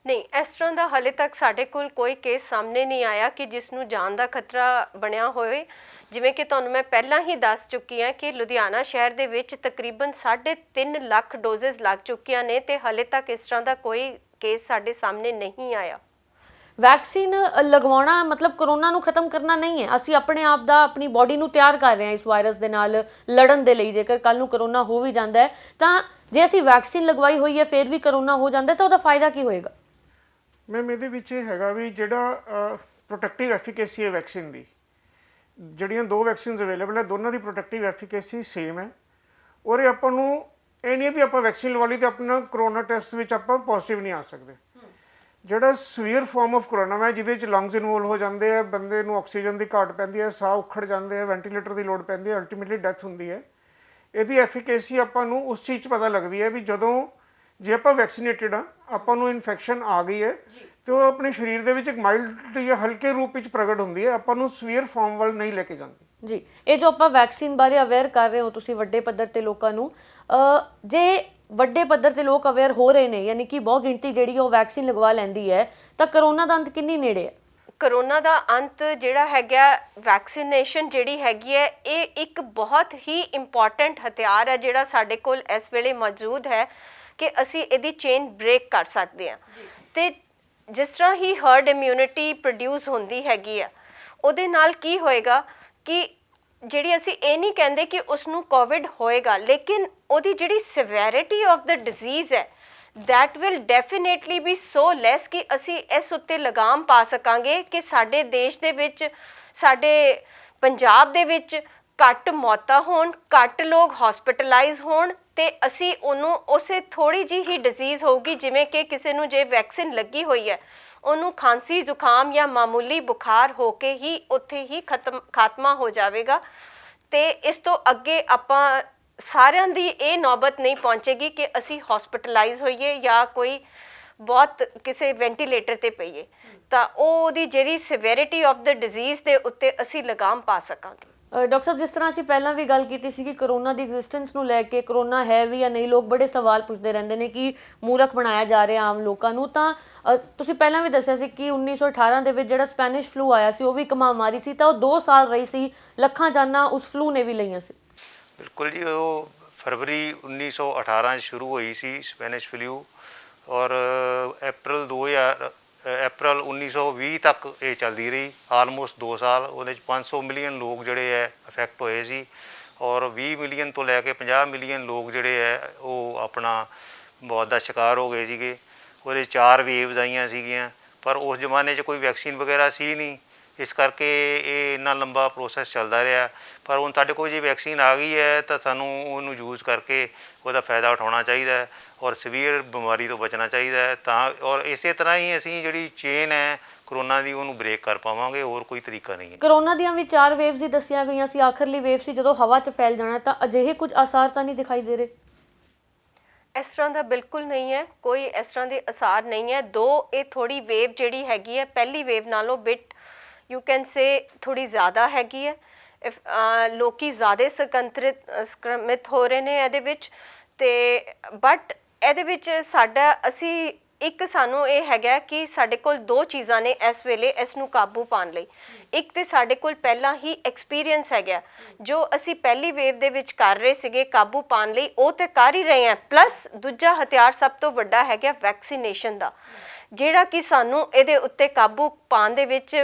ਨਹੀਂ, ਇਸ ਤਰ੍ਹਾਂ ਦਾ ਹਾਲੇ ਤੱਕ ਸਾਡੇ ਕੋਲ ਕੋਈ ਕੇਸ ਸਾਹਮਣੇ ਨਹੀਂ ਆਇਆ ਕਿ ਜਿਸ ਨੂੰ ਜਾਨ ਦਾ ਖਤਰਾ ਬਣਿਆ ਹੋਵੇ। ਜਿਵੇਂ ਕਿ ਤੁਹਾਨੂੰ ਮੈਂ ਪਹਿਲਾਂ ਹੀ ਦੱਸ ਚੁੱਕੀ ਹਾਂ ਕਿ ਲੁਧਿਆਣਾ ਸ਼ਹਿਰ ਦੇ ਵਿੱਚ ਤਕਰੀਬਨ 3.5 ਲੱਖ ਡੋਜ਼ਸ ਲੱਗ ਚੁੱਕੀਆਂ ਨੇ ਤੇ ਹਾਲੇ ਤੱਕ ਇਸ ਤਰ੍ਹਾਂ ਦਾ ਕੋਈ ਕੇਸ ਸਾਡੇ ਸਾਹਮਣੇ ਨਹੀਂ ਆਇਆ। ਵੈਕਸੀਨ ਲਗਵਾਉਣਾ ਮਤਲਬ ਕਰੋਨਾ ਨੂੰ ਖਤਮ ਕਰਨਾ ਨਹੀਂ ਹੈ, ਅਸੀਂ ਆਪਣੇ ਆਪ ਦਾ, ਆਪਣੀ ਬੋਡੀ ਨੂੰ ਤਿਆਰ ਕਰ ਰਹੇ ਹਾਂ ਇਸ ਵਾਇਰਸ ਦੇ ਨਾਲ ਲੜਨ ਦੇ ਲਈ। ਜੇਕਰ ਕੱਲ ਨੂੰ ਕਰੋਨਾ ਹੋ ਵੀ ਜਾਂਦਾ ਹੈ ਤਾਂ ਜੇ ਅਸੀਂ ਵੈਕਸੀਨ ਲਗਵਾਈ ਹੋਈ ਹੈ ਫਿਰ ਵੀ ਕਰੋਨਾ ਹੋ ਜਾਂਦਾ ਤਾਂ ਉਹਦਾ ਫਾਇਦਾ ਕੀ ਹੋਏਗਾ? ਮੈਮ ਇਹਦੇ ਵਿੱਚ ਇਹ ਹੈਗਾ ਵੀ ਜਿਹੜਾ ਪ੍ਰੋਟੈਕਟਿਵ ਐਫੀਕੇਸੀ ਹੈ ਵੈਕਸੀਨ ਦੀ, ਜਿਹੜੀਆਂ 2 ਵੈਕਸੀਨਸ ਅਵੇਲੇਬਲ ਹੈ ਦੋਨਾਂ ਦੀ ਪ੍ਰੋਟੈਕਟਿਵ ਐਫੀਕੇਸੀ ਸੇਮ ਹੈ। ਔਰ ਇਹ ਆਪਾਂ ਨੂੰ ਇਹ ਨਹੀਂ ਵੀ ਆਪਾਂ ਵੈਕਸੀਨ ਲਵਾ ਲਈ ਤੇ ਆਪਣਾ ਕਰੋਨਾ ਟੈਸਟ ਵਿੱਚ ਆਪਾਂ ਪੋਜ਼ਿਟਿਵ ਨਹੀਂ ਆ ਸਕਦੇ। ਜਿਹੜਾ ਸਵੀਅਰ ਫਾਰਮ ਆਫ ਕਰੋਨਾ ਹੈ ਜਿਹਦੇ ਵਿੱਚ ਲੰਗਸ ਇਨਵੋਲਵ ਹੋ ਜਾਂਦੇ ਆ, ਬੰਦੇ ਨੂੰ ਆਕਸੀਜਨ ਦੀ ਘਾਟ ਪੈਂਦੀ ਹੈ, ਸਾਹ ਉਖੜ ਜਾਂਦੇ ਆ, ਵੈਂਟੀਲੇਟਰ ਦੀ ਲੋੜ ਪੈਂਦੀ ਹੈ, ਅਲਟੀਮੇਟਲੀ ਡੈਥ ਹੁੰਦੀ ਹੈ। ਇਹਦੀ ਐਫੀਕੇਸੀ ਆਪਾਂ ਨੂੰ ਉਸ ਚੀਜ਼ 'ਚ ਪਤਾ ਲੱਗਦੀ ਹੈ ਵੀ ਜਦੋਂ ਜੇ ਆਪਾਂ ਵੈਕਸੀਨੇਟਿਡ ਆ, ਆਪਾਂ ਨੂੰ ਇਨਫੈਕਸ਼ਨ ਆ ਗਈ ਹੈ ਤੇ ਉਹ ਆਪਣੇ ਸਰੀਰ ਦੇ ਵਿੱਚ ਇੱਕ ਮਾਈਲਡ ਜਾਂ ਹਲਕੇ ਰੂਪ ਵਿੱਚ ਪ੍ਰਗਟ ਹੁੰਦੀ ਹੈ, ਆਪਾਂ ਨੂੰ ਸਵੀਅਰ ਫਾਰਮ ਵੱਲ ਨਹੀਂ ਲੈ ਕੇ ਜਾਂਦੀ। ਜੀ, ਇਹ ਜੋ ਆਪਾਂ ਵੈਕਸੀਨ ਬਾਰੇ ਅਵੇਅਰ ਕਰ ਰਹੇ ਹੋ ਤੁਸੀਂ ਵੱਡੇ ਪੱਧਰ ਤੇ ਲੋਕਾਂ ਨੂੰ, ਜੇ ਵੱਡੇ ਪੱਧਰ ਤੇ ਲੋਕ ਅਵੇਅਰ ਹੋ ਰਹੇ ਨੇ ਯਾਨੀ ਕਿ ਬਹੁਤ ਗਿਣਤੀ ਜਿਹੜੀ ਉਹ ਵੈਕਸੀਨ ਲਗਵਾ ਲੈਂਦੀ ਹੈ ਤਾਂ ਕਰੋਨਾ ਦਾ ਅੰਤ ਕਿੰਨੀ ਨੇੜੇ ਹੈ? ਕਰੋਨਾ ਦਾ ਅੰਤ ਜਿਹੜਾ ਹੈਗਾ, ਵੈਕਸੀਨੇਸ਼ਨ ਜਿਹੜੀ ਹੈਗੀ ਹੈ, ਇਹ ਇੱਕ ਬਹੁਤ ਹੀ ਇੰਪੋਰਟੈਂਟ ਹਥਿਆਰ ਹੈ ਜਿਹੜਾ ਸਾਡੇ ਕੋਲ ਇਸ ਵੇਲੇ ਮੌਜੂਦ ਹੈ ਕਿ ਅਸੀਂ ਇਹਦੀ ਚੇਨ ਬ੍ਰੇਕ ਕਰ ਸਕਦੇ ਹਾਂ। ਤੇ ਜਿਸ ਤਰ੍ਹਾਂ ਹੀ ਹਰਡ ਇਮਿਊਨਿਟੀ ਪ੍ਰੋਡਿਊਸ ਹੁੰਦੀ ਹੈਗੀ ਆ, ਉਹਦੇ ਨਾਲ ਕੀ ਹੋਏਗਾ ਕਿ ਜਿਹੜੀ ਅਸੀਂ ਇਹ ਨਹੀਂ ਕਹਿੰਦੇ ਕਿ ਉਸ ਨੂੰ ਕੋਵਿਡ ਹੋਏਗਾ, ਲੇਕਿਨ ਉਹਦੀ ਜਿਹੜੀ ਸਿਵੈਰਿਟੀ ਆਫ ਦ ਡਿਜ਼ੀਜ਼ ਹੈ, that will definitely be so less ਕਿ ਅਸੀਂ ਇਸ ਉੱਤੇ ਲਗਾਮ ਪਾ ਸਕਾਂਗੇ ਕਿ ਸਾਡੇ ਦੇਸ਼ ਦੇ ਵਿੱਚ, ਸਾਡੇ ਪੰਜਾਬ ਦੇ ਵਿੱਚ ਘੱਟ ਮੌਤਾਂ ਹੋਣ, ਘੱਟ ਲੋਕ ਹਸਪੀਟਲਾਈਜ਼ ਹੋਣ ਤੇ ਅਸੀਂ ਉਹਨੂੰ ਉਸੇ ਥੋੜੀ ਜਿਹੀ ਹੀ ਡਿਜ਼ੀਜ਼ ਹੋਊਗੀ, ਜਿਵੇਂ ਕਿ ਕਿਸੇ ਨੂੰ ਜੇ ਵੈਕਸੀਨ ਲੱਗੀ ਹੋਈ ਹੈ ਉਹਨੂੰ ਖਾਂਸੀ ਜ਼ੁਕਾਮ ਜਾਂ ਮਾਮੂਲੀ ਬੁਖਾਰ ਹੋ ਕੇ ਹੀ ਉੱਥੇ ਹੀ ਖਾਤਮਾ ਹੋ ਜਾਵੇਗਾ। ਤੇ ਇਸ ਤੋਂ ਅੱਗੇ ਆਪਾਂ ਸਾਰਿਆਂ ਦੀ ਇਹ ਨੌਬਤ ਨਹੀਂ ਪਹੁੰਚੇਗੀ ਕਿ ਅਸੀਂ ਹਸਪੀਟਲਾਈਜ਼ ਹੋਈਏ ਜਾਂ ਕੋਈ ਬਹੁਤ ਕਿਸੇ ਵੈਂਟੀਲੇਟਰ ਤੇ ਪਈਏ, ਤਾਂ ਉਹਦੀ ਜਿਹੜੀ ਸਿਵੈਰਿਟੀ ਆਫ ਦ ਡਿਜ਼ੀਜ਼ ਦੇ ਉੱਤੇ ਅਸੀਂ ਲਗਾਮ ਪਾ ਸਕਾਂਗੇ। ਡਾਕਟਰ ਸਾਹਿਬ, ਜਿਸ ਤਰ੍ਹਾਂ ਅਸੀਂ ਪਹਿਲਾਂ ਵੀ ਗੱਲ ਕੀਤੀ ਸੀ ਕਿ ਕਰੋਨਾ ਦੀ ਐਗਜ਼ਿਸਟੈਂਸ ਨੂੰ ਲੈ ਕੇ, ਕਰੋਨਾ ਹੈ ਵੀ ਜਾਂ ਨਹੀਂ, ਲੋਕ ਬੜੇ ਸਵਾਲ ਪੁੱਛਦੇ ਰਹਿੰਦੇ ਨੇ ਕਿ ਮੂਰਖ ਬਣਾਇਆ ਜਾ ਰਿਹਾ ਆਮ ਲੋਕਾਂ ਨੂੰ। ਤਾਂ ਤੁਸੀਂ ਪਹਿਲਾਂ ਵੀ ਦੱਸਿਆ ਸੀ ਕਿ 1918 ਦੇ ਵਿੱਚ ਜਿਹੜਾ ਸਪੈਨਿਸ਼ ਫਲੂ ਆਇਆ ਸੀ ਉਹ ਵੀ ਇੱਕ ਮਹਾਮਾਰੀ ਸੀ, ਤਾਂ ਉਹ 2 ਸਾਲ ਰਹੀ ਸੀ, ਲੱਖਾਂ ਜਾਨਾਂ ਉਸ ਫਲੂ ਨੇ ਵੀ ਲਈਆਂ ਸੀ। ਬਿਲਕੁਲ ਜੀ, ਉਹ ਫਰਵਰੀ 1918 'ਚ ਸ਼ੁਰੂ ਹੋਈ ਸੀ ਸਪੈਨਿਸ਼ ਫਲੂ, ਔਰ ਅਪ੍ਰੈਲ 1920 ਤੱਕ ਇਹ ਚੱਲਦੀ ਰਹੀ, ਆਲਮੋਸਟ 2 ਸਾਲ। ਉਹਦੇ 'ਚ 500 ਮਿਲੀਅਨ ਲੋਕ ਜਿਹੜੇ ਹੈ ਅਫੈਕਟ ਹੋਏ ਸੀ, ਔਰ 20 ਮਿਲੀਅਨ ਤੋਂ ਲੈ ਕੇ 50 ਮਿਲੀਅਨ ਲੋਕ ਜਿਹੜੇ ਹੈ ਉਹ ਆਪਣਾ ਮੌਤ ਦਾ ਸ਼ਿਕਾਰ ਹੋ ਗਏ ਸੀਗੇ। ਉਹਦੇ 4 ਵੇਵਜ਼ ਆਈਆਂ ਸੀਗੀਆਂ, ਪਰ ਉਸ ਜ਼ਮਾਨੇ 'ਚ ਕੋਈ ਵੈਕਸੀਨ ਵਗੈਰਾ ਸੀ ਨਹੀਂ, ਇਸ ਕਰਕੇ ਇਹ ਇੰਨਾ ਲੰਬਾ ਪ੍ਰੋਸੈਸ ਚੱਲਦਾ ਰਿਹਾ। ਪਰ ਹੁਣ ਸਾਡੇ ਕੋਲ ਜੇ ਵੈਕਸੀਨ ਆ ਗਈ ਹੈ ਤਾਂ ਸਾਨੂੰ ਉਹਨੂੰ ਯੂਜ਼ ਕਰਕੇ ਉਹਦਾ ਫਾਇਦਾ ਉਠਾਉਣਾ ਚਾਹੀਦਾ ਹੈ ਔਰ ਸੀਵੀਅਰ ਬਿਮਾਰੀ ਤੋਂ ਬਚਣਾ ਚਾਹੀਦਾ ਹੈ। ਤਾਂ ਔਰ ਇਸੇ ਤਰ੍ਹਾਂ ਹੀ ਅਸੀਂ ਜਿਹੜੀ ਚੇਨ ਹੈ ਕਰੋਨਾ ਦੀ ਉਹਨੂੰ ਬ੍ਰੇਕ ਕਰ ਪਾਵਾਂਗੇ, ਹੋਰ ਕੋਈ ਤਰੀਕਾ ਨਹੀਂ ਹੈ। ਕਰੋਨਾ ਦੀਆਂ ਵੀ 4 ਵੇਵਸ ਹੀ ਦੱਸੀਆਂ ਗਈਆਂ ਸੀ, ਆਖਰਲੀ ਵੇਵ ਸੀ ਜਦੋਂ ਹਵਾ 'ਚ ਫੈਲ ਜਾਣਾ, ਤਾਂ ਅਜਿਹੇ ਕੁਝ ਆਸਾਰ ਤਾਂ ਨਹੀਂ ਦਿਖਾਈ ਦੇ ਰਹੇ? ਇਸ ਤਰ੍ਹਾਂ ਦਾ ਬਿਲਕੁਲ ਨਹੀਂ ਹੈ, ਕੋਈ ਇਸ ਤਰ੍ਹਾਂ ਦੇ ਅਸਾਰ ਨਹੀਂ ਹੈ। ਦੋ ਇਹ ਥੋੜੀ ਵੇਵ ਜਿਹੜੀ ਹੈਗੀ ਹੈ ਪਹਿਲੀ ਵੇਵ ਨਾਲੋਂ ਬਿਟ ਯੂ ਕੈਨ ਸੇ ਥੋੜੀ ਜ਼ਿਆਦਾ ਹੈਗੀ ਹੈ। ਲੋਕੀ ਜ਼ਿਆਦਾ ਸੰਕਰਮਿਤ ਹੋ ਰਹੇ ਨੇ ਇਹਦੇ ਵਿੱਚ, ਤੇ ਬਟ ਇਹਦੇ ਵਿੱਚ ਅਸੀਂ ਸਾਨੂੰ ਇਹ ਹੈਗਾ ਕਿ ਸਾਡੇ ਕੋਲ 2 ਚੀਜ਼ਾਂ ਨੇ ਇਸ ਵੇਲੇ ਇਸ ਨੂੰ ਕਾਬੂ ਪਾਉਣ ਲਈ। ਇੱਕ ਤੇ ਸਾਡੇ ਕੋਲ ਪਹਿਲਾਂ ਹੀ ਐਕਸਪੀਰੀਅੰਸ ਹੈਗਾ, ਜੋ ਅਸੀਂ ਪਹਿਲੀ ਵੇਵ ਦੇ ਵਿੱਚ ਕਰ ਰਹੇ ਸੀਗੇ ਕਾਬੂ ਪਾਉਣ ਲਈ, ਉਹ ਤੇ ਕਰ ਹੀ ਰਹੇ ਹਾਂ। ਪਲੱਸ ਦੂਜਾ ਹਥਿਆਰ ਸਭ ਤੋਂ ਵੱਡਾ ਹੈਗਾ ਵੈਕਸੀਨੇਸ਼ਨ ਦਾ, ਜਿਹੜਾ ਕਿ ਸਾਨੂੰ ਇਹਦੇ ਉੱਤੇ ਕਾਬੂ ਪਾਉਣ ਦੇ ਵਿੱਚ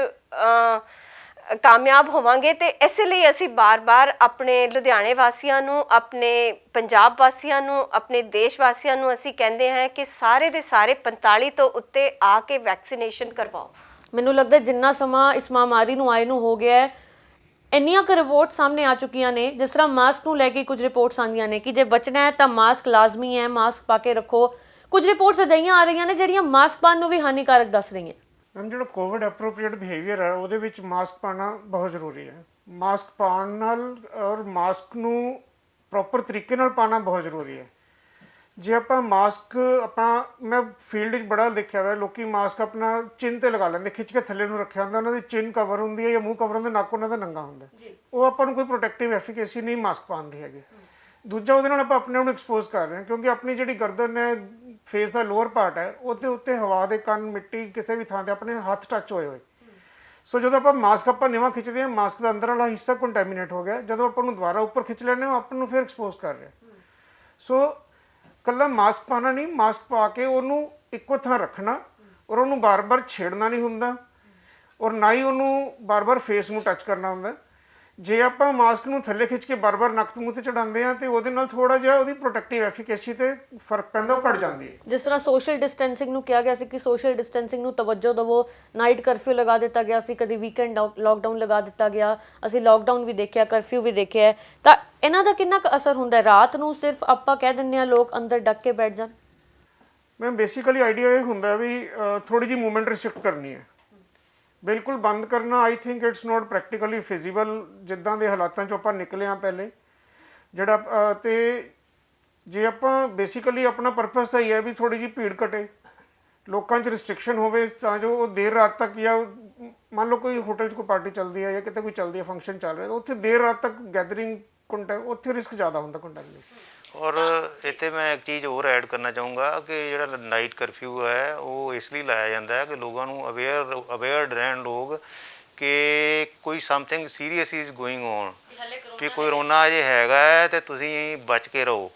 ਕਾਮਯਾਬ ਹੋਵਾਂਗੇ। ਤੇ ਇਸ ਲਈ ਅਸੀਂ ਬਾਰ-ਬਾਰ ਆਪਣੇ ਲੁਧਿਆਣੇ ਵਾਸੀਆਂ ਨੂੰ, ਆਪਣੇ ਪੰਜਾਬ ਵਾਸੀਆਂ ਨੂੰ, ਆਪਣੇ ਦੇਸ਼ ਵਾਸੀਆਂ ਨੂੰ ਅਸੀਂ ਕਹਿੰਦੇ ਹਾਂ ਕਿ ਸਾਰੇ ਦੇ ਸਾਰੇ 45 ਤੋਂ ਉੱਤੇ ਆ ਕੇ ਵੈਕਸੀਨੇਸ਼ਨ ਕਰਵਾਓ। ਮੈਨੂੰ ਲੱਗਦਾ ਜਿੰਨਾ ਸਮਾਂ ਇਸ ਮਹਾਮਾਰੀ ਨੂੰ ਆਏ ਨੂੰ ਹੋ ਗਿਆ ਹੈ, ਇੰਨੀਆਂ ਕੁ ਰਿਪੋਰਟ ਸਾਹਮਣੇ ਆ ਚੁੱਕੀਆਂ ਨੇ। ਜਿਸ ਤਰ੍ਹਾਂ ਮਾਸਕ ਨੂੰ ਲੈ ਕੇ ਕੁਝ ਰਿਪੋਰਟਸ ਆਉਂਦੀਆਂ ਨੇ ਕਿ ਜੇ ਬਚਣਾ ਹੈ ਤਾਂ ਮਾਸਕ ਲਾਜ਼ਮੀ ਹੈ, ਮਾਸਕ ਪਾ ਕੇ ਰੱਖੋ। ਕੁਝ ਰਿਪੋਰਟਸ ਅਜਿਹੀਆਂ ਆ ਰਹੀਆਂ ਨੇ ਜਿਹੜੀਆਂ ਮਾਸਕ ਪਾਉਣ ਨੂੰ ਵੀ ਹਾਨੀਕਾਰਕ ਦੱਸ ਰਹੀਆਂ। ਮੈਮ, ਜਿਹੜਾ ਕੋਵਿਡ ਐਪਰੋਪਰੀਏਟ ਬਿਹੇਵੀਅਰ ਹੈ ਉਹਦੇ ਵਿੱਚ ਮਾਸਕ ਪਾਉਣਾ ਬਹੁਤ ਜ਼ਰੂਰੀ ਹੈ। ਮਾਸਕ ਪਾਉਣ ਨਾਲ ਔਰ ਮਾਸਕ ਨੂੰ ਪ੍ਰੋਪਰ ਤਰੀਕੇ ਨਾਲ ਪਾਉਣਾ ਬਹੁਤ ਜ਼ਰੂਰੀ ਹੈ। ਜੇ ਆਪਾਂ ਮਾਸਕ ਮੈਂ ਫੀਲਡ 'ਚ ਬੜਾ ਦੇਖਿਆ ਹੋਇਆ, ਲੋਕੀ ਮਾਸਕ ਆਪਣਾ ਚਿੰਨ 'ਤੇ ਲਗਾ ਲੈਂਦੇ, ਖਿੱਚ ਕੇ ਥੱਲੇ ਨੂੰ ਰੱਖਿਆ ਹੁੰਦਾ, ਉਹਨਾਂ ਦੀ ਚਿੰਨ ਕਵਰ ਹੁੰਦੀ ਹੈ ਜਾਂ ਮੂੰਹ ਕਵਰ ਹੁੰਦਾ, ਨੱਕ ਉਹਨਾਂ ਦਾ ਨੰਗਾ ਹੁੰਦਾ। ਉਹ ਆਪਾਂ ਨੂੰ ਕੋਈ ਪ੍ਰੋਟੈਕਟਿਵ ਐਫੀਕੇਸੀ ਨਹੀਂ ਮਾਸਕ ਪਾਉਣ ਦੀ ਹੈਗੀ। ਦੂਜਾ, ਉਹਦੇ ਨਾਲ ਆਪਾਂ ਆਪਣੇ ਆਪ ਨੂੰ ਐਕਸਪੋਜ਼ ਕਰ ਰਹੇ ਹਾਂ, ਕਿਉਂਕਿ ਆਪਣੀ ਜਿਹੜੀ ਗਰਦਨ ਹੈ, ਫੇਸ ਦਾ ਲੋਅਰ ਪਾਰਟ ਹੈ, ਉਹਦੇ ਉੱਤੇ ਹਵਾ ਦੇ ਕਣ, ਮਿੱਟੀ, ਕਿਸੇ ਵੀ ਥਾਂ 'ਤੇ ਆਪਣੇ ਹੱਥ ਟੱਚ ਹੋਏ। ਸੋ ਜਦੋਂ ਆਪਾਂ ਮਾਸਕ ਨੀਵਾਂ ਖਿੱਚਦੇ ਹਾਂ, ਮਾਸਕ ਦਾ ਅੰਦਰ ਵਾਲਾ ਹਿੱਸਾ ਕੰਟੈਮੀਨੇਟ ਹੋ ਗਿਆ। ਜਦੋਂ ਆਪਾਂ ਨੂੰ ਦੁਬਾਰਾ ਉੱਪਰ ਖਿੱਚ ਲੈਂਦੇ ਹਾਂ, ਆਪਾਂ ਨੂੰ ਫਿਰ ਐਕਸਪੋਜ਼ ਕਰ ਰਿਹਾ। ਸੋ ਇਕੱਲਾ ਮਾਸਕ ਪਾਉਣਾ ਨਹੀਂ, ਮਾਸਕ ਪਾ ਕੇ ਉਹਨੂੰ ਇੱਕੋ ਥਾਂ ਰੱਖਣਾ ਔਰ ਉਹਨੂੰ ਬਾਰ-ਬਾਰ ਛੇੜਨਾ ਨਹੀਂ ਹੁੰਦਾ, ਔਰ ਨਾ ਹੀ ਉਹਨੂੰ ਬਾਰ-ਬਾਰ ਫੇਸ ਨੂੰ ਟੱਚ ਕਰਨਾ ਹੁੰਦਾ। ਜੇ ਆਪਾਂ ਮਾਸਕ ਨੂੰ ਥੱਲੇ ਖਿੱਚ ਕੇ ਬਾਰ-ਬਾਰ ਨੱਕ ਮੂੰਹ 'ਤੇ ਚੜਾਉਂਦੇ ਹਾਂ ਤੇ ਉਹਦੇ ਨਾਲ ਥੋੜਾ ਜਿਹਾ ਉਹਦੀ ਪ੍ਰੋਟੈਕਟਿਵ ਐਫੀਕੇਸੀ ਤੇ ਫਰਕ ਪੈਂਦਾ, ਉਹ ਘਟ ਜਾਂਦੀ ਹੈ। ਜਿਸ ਤਰ੍ਹਾਂ ਸੋਸ਼ਲ ਡਿਸਟੈਂਸਿੰਗ ਨੂੰ ਕਿਹਾ ਗਿਆ ਸੀ ਕਿ ਸੋਸ਼ਲ ਡਿਸਟੈਂਸਿੰਗ ਨੂੰ ਤਵੱਜੋ ਦੇਵੋ, ਨਾਈਟ ਕਰਫਿਊ ਲਗਾ ਦਿੱਤਾ ਗਿਆ ਸੀ, ਕਦੀ ਵੀਕਐਂਡ ਲੋਕਡਾਊਨ ਲਗਾ ਦਿੱਤਾ ਗਿਆ। ਅਸੀਂ ਲੋਕਡਾਊਨ ਵੀ ਦੇਖਿਆ, ਕਰਫਿਊ ਵੀ ਦੇਖਿਆ, ਤਾਂ ਇਹਨਾਂ ਦਾ ਕਿੰਨਾ ਕੁ ਅਸਰ ਹੁੰਦਾ ਹੈ? ਰਾਤ ਨੂੰ ਸਿਰਫ ਆਪਾਂ ਕਹਿ ਦਿੰਦੇ ਹਾਂ ਲੋਕ ਅੰਦਰ ਡੱਕ ਕੇ ਬੈਠ ਜਾਣ। ਮੈਮ, ਬੇਸਿਕਲੀ ਆਈਡੀਆ ਇਹ ਹੁੰਦਾ ਵੀ ਥੋੜੀ ਜਿਹੀ ਮੂਵਮੈਂਟ ਰਿਸਟ੍ਰਿਕਟ ਕਰਨੀ ਹੈ। ਬਿਲਕੁਲ ਬੰਦ ਕਰਨਾ I think it's not practically feasible, ਜਿੱਦਾਂ ਦੇ ਹਾਲਾਤਾਂ 'ਚੋਂ ਆਪਾਂ ਨਿਕਲੇ ਹਾਂ ਪਹਿਲੇ ਜਿਹੜਾ। ਤੇ ਜੇ ਆਪਾਂ ਬੇਸਿਕਲੀ ਆਪਣਾ ਪਰਪਸ ਤਾਂ ਇਹ ਹੈ ਵੀ ਥੋੜੀ ਜਿਹੀ ਭੀੜ ਘਟੇ, ਲੋਕਾਂ 'ਚ ਰਿਸਟ੍ਰਿਕਸ਼ਨ ਹੋਵੇ, ਤਾਂ ਜੋ ਉਹ ਦੇਰ ਰਾਤ ਤੱਕ, ਜਾਂ ਮੰਨ ਲਓ ਕੋਈ ਹੋਟਲ 'ਚ ਕੋਈ ਪਾਰਟੀ ਚੱਲਦੀ ਹੈ ਜਾਂ ਕਿਤੇ ਕੋਈ ਚੱਲਦੀ ਹੈ, ਫੰਕਸ਼ਨ ਚੱਲ ਰਿਹਾ, ਉੱਥੇ ਦੇਰ ਰਾਤ ਤੱਕ ਗੈਦਰਿੰਗ ਉੱਥੇ ਰਿਸਕ ਜ਼ਿਆਦਾ ਹੁੰਦਾ ਕੰਟੈਮੀਨੇਸ਼ਨ। ਔਰ ਇੱਥੇ ਮੈਂ ਇੱਕ ਚੀਜ਼ ਹੋਰ ਐਡ ਕਰਨਾ ਚਾਹੂੰਗਾ ਕਿ ਜਿਹੜਾ ਨਾਈਟ ਕਰਫਿਊ ਹੈ ਉਹ ਇਸ ਲਈ ਲਾਇਆ ਜਾਂਦਾ ਹੈ ਕਿ ਲੋਕਾਂ ਨੂੰ ਅਵੇਅਰਡ ਰਹਿਣ ਲੋਕ ਕਿ ਕੋਈ something serious is going on, ਕਿ ਕੋਰੋਨਾ ਅਜੇ ਹੈਗਾ ਹੈ ਅਤੇ ਤੁਸੀਂ ਬਚ ਕੇ ਰਹੋ।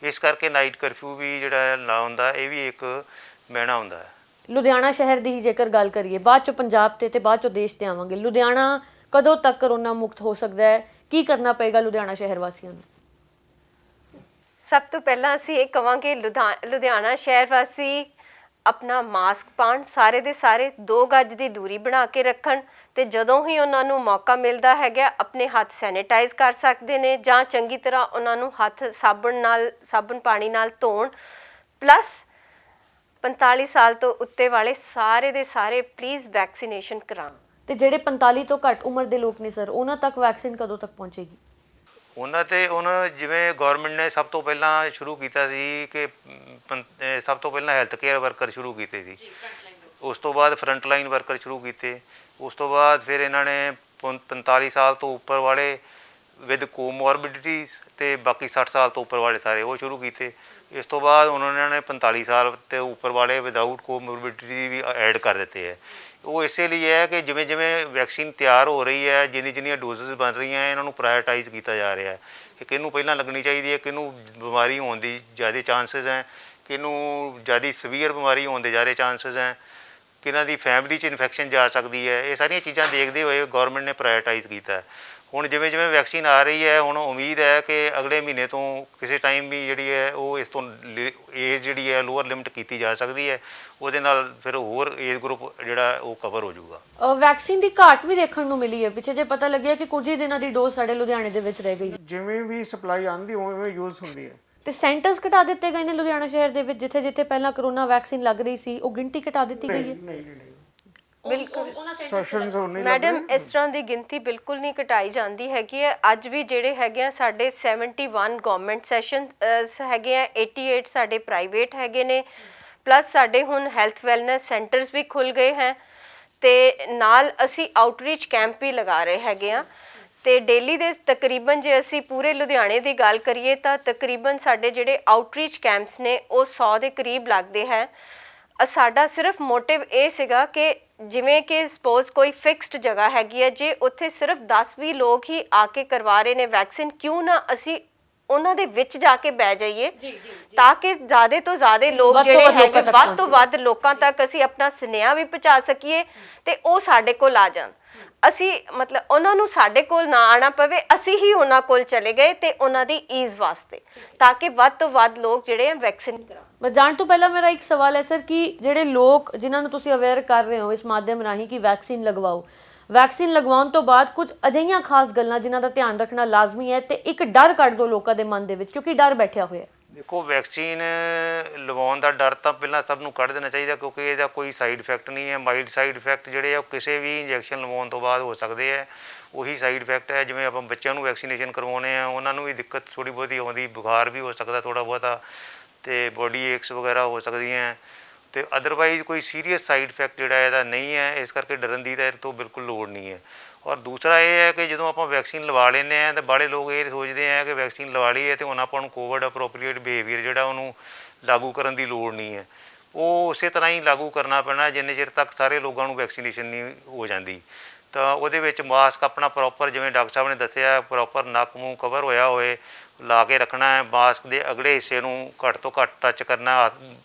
ਇਸ ਕਰਕੇ ਨਾਈਟ ਕਰਫਿਊ ਵੀ ਜਿਹੜਾ ਲਾ ਹੁੰਦਾ, ਇਹ ਵੀ ਇੱਕ ਮੈਨਾ ਹੁੰਦਾ ਹੈ। ਲੁਧਿਆਣਾ ਸ਼ਹਿਰ ਦੀ ਹੀ ਜੇਕਰ ਗੱਲ ਕਰੀਏ, ਬਾਅਦ 'ਚੋਂ ਪੰਜਾਬ ਤੇ ਬਾਅਦ 'ਚੋਂ ਦੇਸ਼ 'ਤੇ ਆਵਾਂਗੇ, ਲੁਧਿਆਣਾ ਕਦੋਂ ਤੱਕ ਕਰੋਨਾ ਮੁਕਤ ਹੋ ਸਕਦਾ ਹੈ? ਕੀ ਕਰਨਾ ਪਏਗਾ ਲੁਧਿਆਣਾ ਸ਼ਹਿਰ ਵਾਸੀਆਂ ਨੂੰ? ਸਭ ਤੋਂ ਪਹਿਲਾਂ ਅਸੀਂ ਇਹ ਕਵਾਂਗੇ ਲੁਧਿਆਣਾ ਸ਼ਹਿਰ ਵਾਸੀ ਆਪਣਾ ਮਾਸਕ ਪਾਉਣ, ਸਾਰੇ ਦੇ ਸਾਰੇ 2 ਗਜ ਦੀ ਦੂਰੀ ਬਣਾ ਕੇ ਰੱਖਣ ਤੇ ਜਦੋਂ ਹੀ ਉਹਨਾਂ ਨੂੰ ਮੌਕਾ ਮਿਲਦਾ ਹੈਗਾ ਆਪਣੇ ਹੱਥ ਸੈਨੀਟਾਈਜ਼ ਕਰ ਸਕਦੇ ਨੇ ਜਾਂ ਚੰਗੀ ਤਰ੍ਹਾਂ ਉਹਨਾਂ ਨੂੰ ਹੱਥ ਸਾਬਣ ਪਾਣੀ ਨਾਲ ਧੋਣ। ਪਲੱਸ 45 ਸਾਲ ਤੋਂ ਉੱਤੇ ਵਾਲੇ ਸਾਰੇ ਦੇ ਸਾਰੇ ਪਲੀਜ਼ ਵੈਕਸੀਨੇਸ਼ਨ ਕਰਾਉਣ। ਤੇ ਜਿਹੜੇ 45 ਤੋਂ ਘੱਟ ਉਮਰ ਦੇ ਲੋਕ ਨੇ ਸਰ, ਉਹਨਾਂ ਤੱਕ ਵੈਕਸੀਨ ਕਦੋਂ ਤੱਕ ਪਹੁੰਚੇਗੀ? ਉਹਨਾਂ ਤੇ ਹੁਣ ਜਿਵੇਂ ਗਵਰਨਮੈਂਟ ਨੇ ਸਭ ਤੋਂ ਪਹਿਲਾਂ ਸ਼ੁਰੂ ਕੀਤਾ ਸੀ ਕਿ ਸਭ ਤੋਂ ਪਹਿਲਾਂ ਹੈਲਥ ਕੇਅਰ ਵਰਕਰ ਸ਼ੁਰੂ ਕੀਤੇ ਸੀ, ਉਸ ਤੋਂ ਬਾਅਦ ਫਰੰਟ ਲਾਈਨ ਵਰਕਰ ਸ਼ੁਰੂ ਕੀਤੇ, ਉਸ ਤੋਂ ਬਾਅਦ ਫਿਰ ਇਹਨਾਂ ਨੇ 45 ਸਾਲ ਤੋਂ ਉੱਪਰ ਵਾਲੇ ਵਿਦ ਕੋਮੋਰਬਿਡਿਟੀਜ਼ ਤੇ ਬਾਕੀ 60 ਸਾਲ ਤੋਂ ਉੱਪਰ ਵਾਲੇ ਸਾਰੇ ਉਹ ਸ਼ੁਰੂ ਕੀਤੇ। ਇਸ ਤੋਂ ਬਾਅਦ ਉਹਨਾਂ ਨੇ 45 ਸਾਲ ਤੇ ਉੱਪਰ ਵਾਲੇ ਵਿਦਆਊਟ ਕੋਮੋਰਬਿਡਿਟੀ ਵੀ ਐਡ ਕਰ ਦਿੱਤੇ ਹੈ। ਉਹ ਇਸੇ ਲਈ ਹੈ ਕਿ ਜਿਵੇਂ ਜਿਵੇਂ ਵੈਕਸੀਨ ਤਿਆਰ ਹੋ ਰਹੀ ਹੈ, ਜਿੰਨੀਆਂ ਡੋਜ਼ਸ ਬਣ ਰਹੀਆਂ ਇਹਨਾਂ ਨੂੰ ਪ੍ਰਾਇਓਰਟਾਈਜ਼ ਕੀਤਾ ਜਾ ਰਿਹਾ ਹੈ ਕਿ ਕਿਹਨੂੰ ਪਹਿਲਾਂ ਲੱਗਣੀ ਚਾਹੀਦੀ ਹੈ, ਕਿਹਨੂੰ ਬਿਮਾਰੀ ਹੋਣ ਦੀ ਜ਼ਿਆਦਾ ਚਾਂਸਸ ਹੈ, ਕਿਹਨੂੰ ਜ਼ਿਆਦਾ ਸਵੀਅਰ ਬਿਮਾਰੀ ਹੋਣ ਦੇ ਜ਼ਿਆਦਾ ਚਾਂਸਸ ਹੈ, ਕਿਹਨਾਂ ਦੀ ਫੈਮਿਲੀ 'ਚ ਇਨਫੈਕਸ਼ਨ ਜਾ ਸਕਦੀ ਹੈ। ਇਹ ਸਾਰੀਆਂ ਚੀਜ਼ਾਂ ਦੇਖਦੇ ਹੋਏ ਗਵਰਨਮੈਂਟ ਨੇ ਪ੍ਰਾਇਓਰਟਾਈਜ਼ ਕੀਤਾ। ਹੁਣ ਜਿਵੇਂ ਜਿਵੇਂ ਵੈਕਸੀਨ ਆ ਰਹੀ ਹੈ, ਹੁਣ ਉਮੀਦ ਹੈ ਕਿ ਅਗਲੇ ਮਹੀਨੇ ਤੋਂ ਕਿਸੇ ਟਾਈਮ ਵੀ ਜਿਹੜੀ ਹੈ ਉਹ ਇਸ ਤੋਂ ਏਜ ਜਿਹੜੀ ਹੈ ਲੋਅਰ ਲਿਮਟ ਕੀਤੀ ਜਾ ਸਕਦੀ ਹੈ। ਉਹਦੇ ਨਾਲ ਫਿਰ ਹੋਰ ਏਜ ਗਰੁੱਪ ਜਿਹੜਾ ਉਹ ਕਵਰ ਹੋ ਜਾਊਗਾ। ਵੈਕਸੀਨ ਦੀ ਘਾਟ ਵੀ ਦੇਖਣ ਨੂੰ ਮਿਲੀ ਹੈ, ਪਿੱਛੇ ਜੇ ਪਤਾ ਲੱਗਿਆ ਕਿ ਕੁਝ ਹੀ ਦਿਨਾਂ ਦੀ ਡੋਜ਼ ਸਾਡੇ ਲੁਧਿਆਣੇ ਦੇ ਵਿੱਚ ਰਹਿ ਗਈ। ਜਿਵੇਂ ਵੀ ਸਪਲਾਈ ਆਉਂਦੀ ਉਵੇਂ ਯੂਜ਼ ਹੁੰਦੀ ਹੈ। ਤੇ ਸੈਂਟਰਸ ਘਟਾ ਦਿੱਤੇ ਗਏ ਨੇ ਲੁਧਿਆਣਾ ਸ਼ਹਿਰ ਦੇ ਵਿੱਚ, ਜਿੱਥੇ ਜਿੱਥੇ ਪਹਿਲਾਂ ਕਰੋਨਾ ਵੈਕਸੀਨ ਲੱਗ ਰਹੀ ਸੀ ਉਹ ਗਿਣਤੀ ਘਟਾ ਦਿੱਤੀ ਗਈ ਹੈ। ਨਹੀਂ ਬਿਲਕੁਲ ਸੈਸ਼ਨਸ ਹੋਣੇ ਮੈਡਮ, ਇਸ ਤਰ੍ਹਾਂ ਦੀ ਗਿਣਤੀ ਬਿਲਕੁਲ ਨਹੀਂ ਘਟਾਈ ਜਾਂਦੀ ਹੈਗੀ ਹੈ। ਅੱਜ ਵੀ ਜਿਹੜੇ ਹੈਗੇ ਆ ਸਾਡੇ 71 ਗਵਰਨਮੈਂਟ ਸੈਸ਼ਨ ਹੈਗੇ ਆ, 88 ਸਾਡੇ ਪ੍ਰਾਈਵੇਟ ਹੈਗੇ ਨੇ, ਪਲੱਸ ਸਾਡੇ ਹੁਣ ਹੈਲਥ ਵੈਲਨੈਸ ਸੈਂਟਰਸ ਵੀ ਖੁੱਲ ਗਏ ਹੈ ਤੇ ਨਾਲ ਅਸੀਂ ਆਊਟਰੀਚ ਕੈਂਪ ਵੀ ਲਗਾ ਰਹੇ ਹੈਗੇ ਆ। ਤੇ ਡੇਲੀ ਦੇ ਤਕਰੀਬਨ ਜੇ ਅਸੀਂ ਪੂਰੇ ਲੁਧਿਆਣੇ ਦੀ ਗੱਲ ਕਰੀਏ ਤਾਂ ਤਕਰੀਬਨ ਸਾਡੇ ਜਿਹੜੇ ਆਊਟਰੀਚ ਕੈਂਪਸ ਨੇ ਉਹ 100 ਦੇ ਕਰੀਬ ਲੱਗਦੇ ਹੈ। ਸਾਡਾ ਸਿਰਫ ਮੋਟਿਵ ਇਹ ਸੀਗਾ ਕਿ ਜਿਵੇਂ ਕਿ ਸਪੋਜ਼ ਕੋਈ ਫਿਕਸਡ ਜਗ੍ਹਾ ਹੈਗੀ ਹੈ, ਜੇ ਉੱਥੇ ਸਿਰਫ 10-20 ਲੋਕ ਹੀ ਆ ਕੇ ਕਰਵਾ ਰਹੇ ਨੇ ਵੈਕਸੀਨ, ਕਿਉਂ ਨਾ ਅਸੀਂ ਉਹਨਾਂ ਦੇ ਵਿੱਚ ਜਾ ਕੇ ਬਹਿ ਜਾਈਏ ਤਾਂ ਕਿ ਜ਼ਿਆਦਾ ਤੋਂ ਜ਼ਿਆਦਾ ਲੋਕ ਜਿਹੜੇ ਹੈਗੇ ਵੱਧ ਤੋਂ ਵੱਧ ਲੋਕਾਂ ਤੱਕ ਅਸੀਂ ਆਪਣਾ ਸੁਨੇਹਾ ਵੀ ਪਹੁੰਚਾ ਸਕੀਏ ਤੇ ਉਹ ਸਾਡੇ ਕੋਲ ਆ ਜਾਣ। ਅਸੀਂ ਮਤਲਬ ਉਹਨਾਂ ਨੂੰ ਸਾਡੇ ਕੋਲ ਨਾ ਆਣਾ ਪਵੇ, ਅਸੀਂ ਹੀ ਉਹਨਾਂ ਕੋਲ ਚਲੇ ਗਏ ਤੇ ਉਹਨਾਂ ਦੀ ਈਜ਼ ਵਾਸਤੇ, ਤਾਂ ਕਿ ਵੱਧ ਤੋਂ ਵੱਧ ਲੋਕ ਜਿਹੜੇ ਆ ਵੈਕਸੀਨ ਕਰਾਉਣ। ਮੈਂ ਜਾਣ ਤੋਂ ਪਹਿਲਾਂ ਮੇਰਾ ਇੱਕ ਸਵਾਲ ਹੈ ਸਰ ਕਿ ਜਿਹੜੇ ਲੋਕ ਜਿਨ੍ਹਾਂ ਨੂੰ ਤੁਸੀਂ ਅਵੇਅਰ ਕਰ ਰਹੇ ਹੋ ਇਸ ਮਾਧਿਅਮ ਰਾਹੀਂ ਕਿ ਵੈਕਸੀਨ ਲਗਵਾਓ, ਵੈਕਸੀਨ ਲਗਵਾਉਣ ਤੋਂ ਬਾਅਦ ਕੁਝ ਅਜਿਹੀਆਂ ਖਾਸ ਗੱਲਾਂ ਜਿਨ੍ਹਾਂ ਦਾ ਧਿਆਨ ਰੱਖਣਾ ਲਾਜ਼ਮੀ ਹੈ ਤੇ ਇੱਕ ਡਰ ਕੱਢ ਦਿਓ ਲੋਕਾਂ ਦੇ ਮਨ ਦੇ ਵਿੱਚ, ਕਿਉਂਕਿ ਡਰ ਬੈਠਿਆ ਹੋਇਆ ਹੈ। ਦੇਖੋ, ਵੈਕਸੀਨ ਲਵਾਉਣ ਦਾ ਡਰ ਤਾਂ ਪਹਿਲਾਂ ਸਭ ਨੂੰ ਕੱਢ ਦੇਣਾ ਚਾਹੀਦਾ, ਕਿਉਂਕਿ ਇਹਦਾ ਕੋਈ ਸਾਈਡ ਇਫੈਕਟ ਨਹੀਂ ਹੈ। ਮਾਈਲਡ ਸਾਈਡ ਇਫੈਕਟ ਜਿਹੜੇ ਆ ਉਹ ਕਿਸੇ ਵੀ ਇੰਜੈਕਸ਼ਨ ਲਵਾਉਣ ਤੋਂ ਬਾਅਦ ਹੋ ਸਕਦੇ ਆ। ਉਹੀ ਸਾਈਡ ਇਫੈਕਟ ਹੈ ਜਿਵੇਂ ਆਪਾਂ ਬੱਚਿਆਂ ਨੂੰ ਵੈਕਸੀਨੇਸ਼ਨ ਕਰਵਾਉਂਦੇ ਆ, ਉਹਨਾਂ ਨੂੰ ਵੀ ਦਿੱਕਤ ਥੋੜ੍ਹੀ ਬਹੁਤੀ ਆਉਂਦੀ, ਬੁਖਾਰ ਵੀ ਹੋ ਸਕਦਾ ਥੋੜ੍ਹਾ ਬਹੁਤਾ ਤੇ ਬੋਡੀ ਏਕਸ ਵਗੈਰਾ ਹੋ ਸਕਦੀਆਂ ਤੇ ਅਦਰਵਾਈਜ਼ ਕੋਈ ਸੀਰੀਅਸ ਸਾਈਡ ਇਫੈਕਟ ਜਿਹੜਾ ਇਹਦਾ ਨਹੀਂ ਹੈ। ਇਸ ਕਰਕੇ ਡਰਨ ਦੀ ਤਾਂ ਇਹ ਤੋਂ ਬਿਲਕੁਲ ਲੋੜ ਨਹੀਂ ਹੈ। ਔਰ ਦੂਸਰਾ ਇਹ ਹੈ ਕਿ ਜਦੋਂ ਆਪਾਂ ਵੈਕਸੀਨ ਲਵਾ ਲੈਂਦੇ ਹਾਂ ਤਾਂ ਬੜੇ ਲੋਕ ਇਹ ਸੋਚਦੇ ਆ ਕਿ ਵੈਕਸੀਨ ਲਵਾ ਲਈ ਹੈ ਅਤੇ ਹੁਣ ਆਪਾਂ ਨੂੰ ਕੋਵਿਡ ਅਪਰੋਪਰੀਏਟ ਬਿਹੇਵੀਅਰ ਜਿਹੜਾ ਉਹਨੂੰ ਲਾਗੂ ਕਰਨ ਦੀ ਲੋੜ ਨਹੀਂ ਹੈ। ਉਹ ਉਸੇ ਤਰ੍ਹਾਂ ਹੀ ਲਾਗੂ ਕਰਨਾ ਪੈਣਾ ਜਿੰਨੇ ਚਿਰ ਤੱਕ ਸਾਰੇ ਲੋਕਾਂ ਨੂੰ ਵੈਕਸੀਨੇਸ਼ਨ ਨਹੀਂ ਹੋ ਜਾਂਦੀ। ਤਾਂ ਉਹਦੇ ਵਿੱਚ ਮਾਸਕ ਆਪਣਾ ਪ੍ਰੋਪਰ, ਜਿਵੇਂ ਡਾਕਟਰ ਸਾਹਿਬ ਨੇ ਦੱਸਿਆ, ਪ੍ਰੋਪਰ ਨੱਕ ਮੂੰਹ ਕਵਰ ਹੋਇਆ ਹੋਏ ਲਾ ਕੇ ਰੱਖਣਾ ਹੈ। ਮਾਸਕ ਦੇ ਅਗਲੇ ਹਿੱਸੇ ਨੂੰ ਘੱਟ ਤੋਂ ਘੱਟ ਟੱਚ ਕਰਨਾ,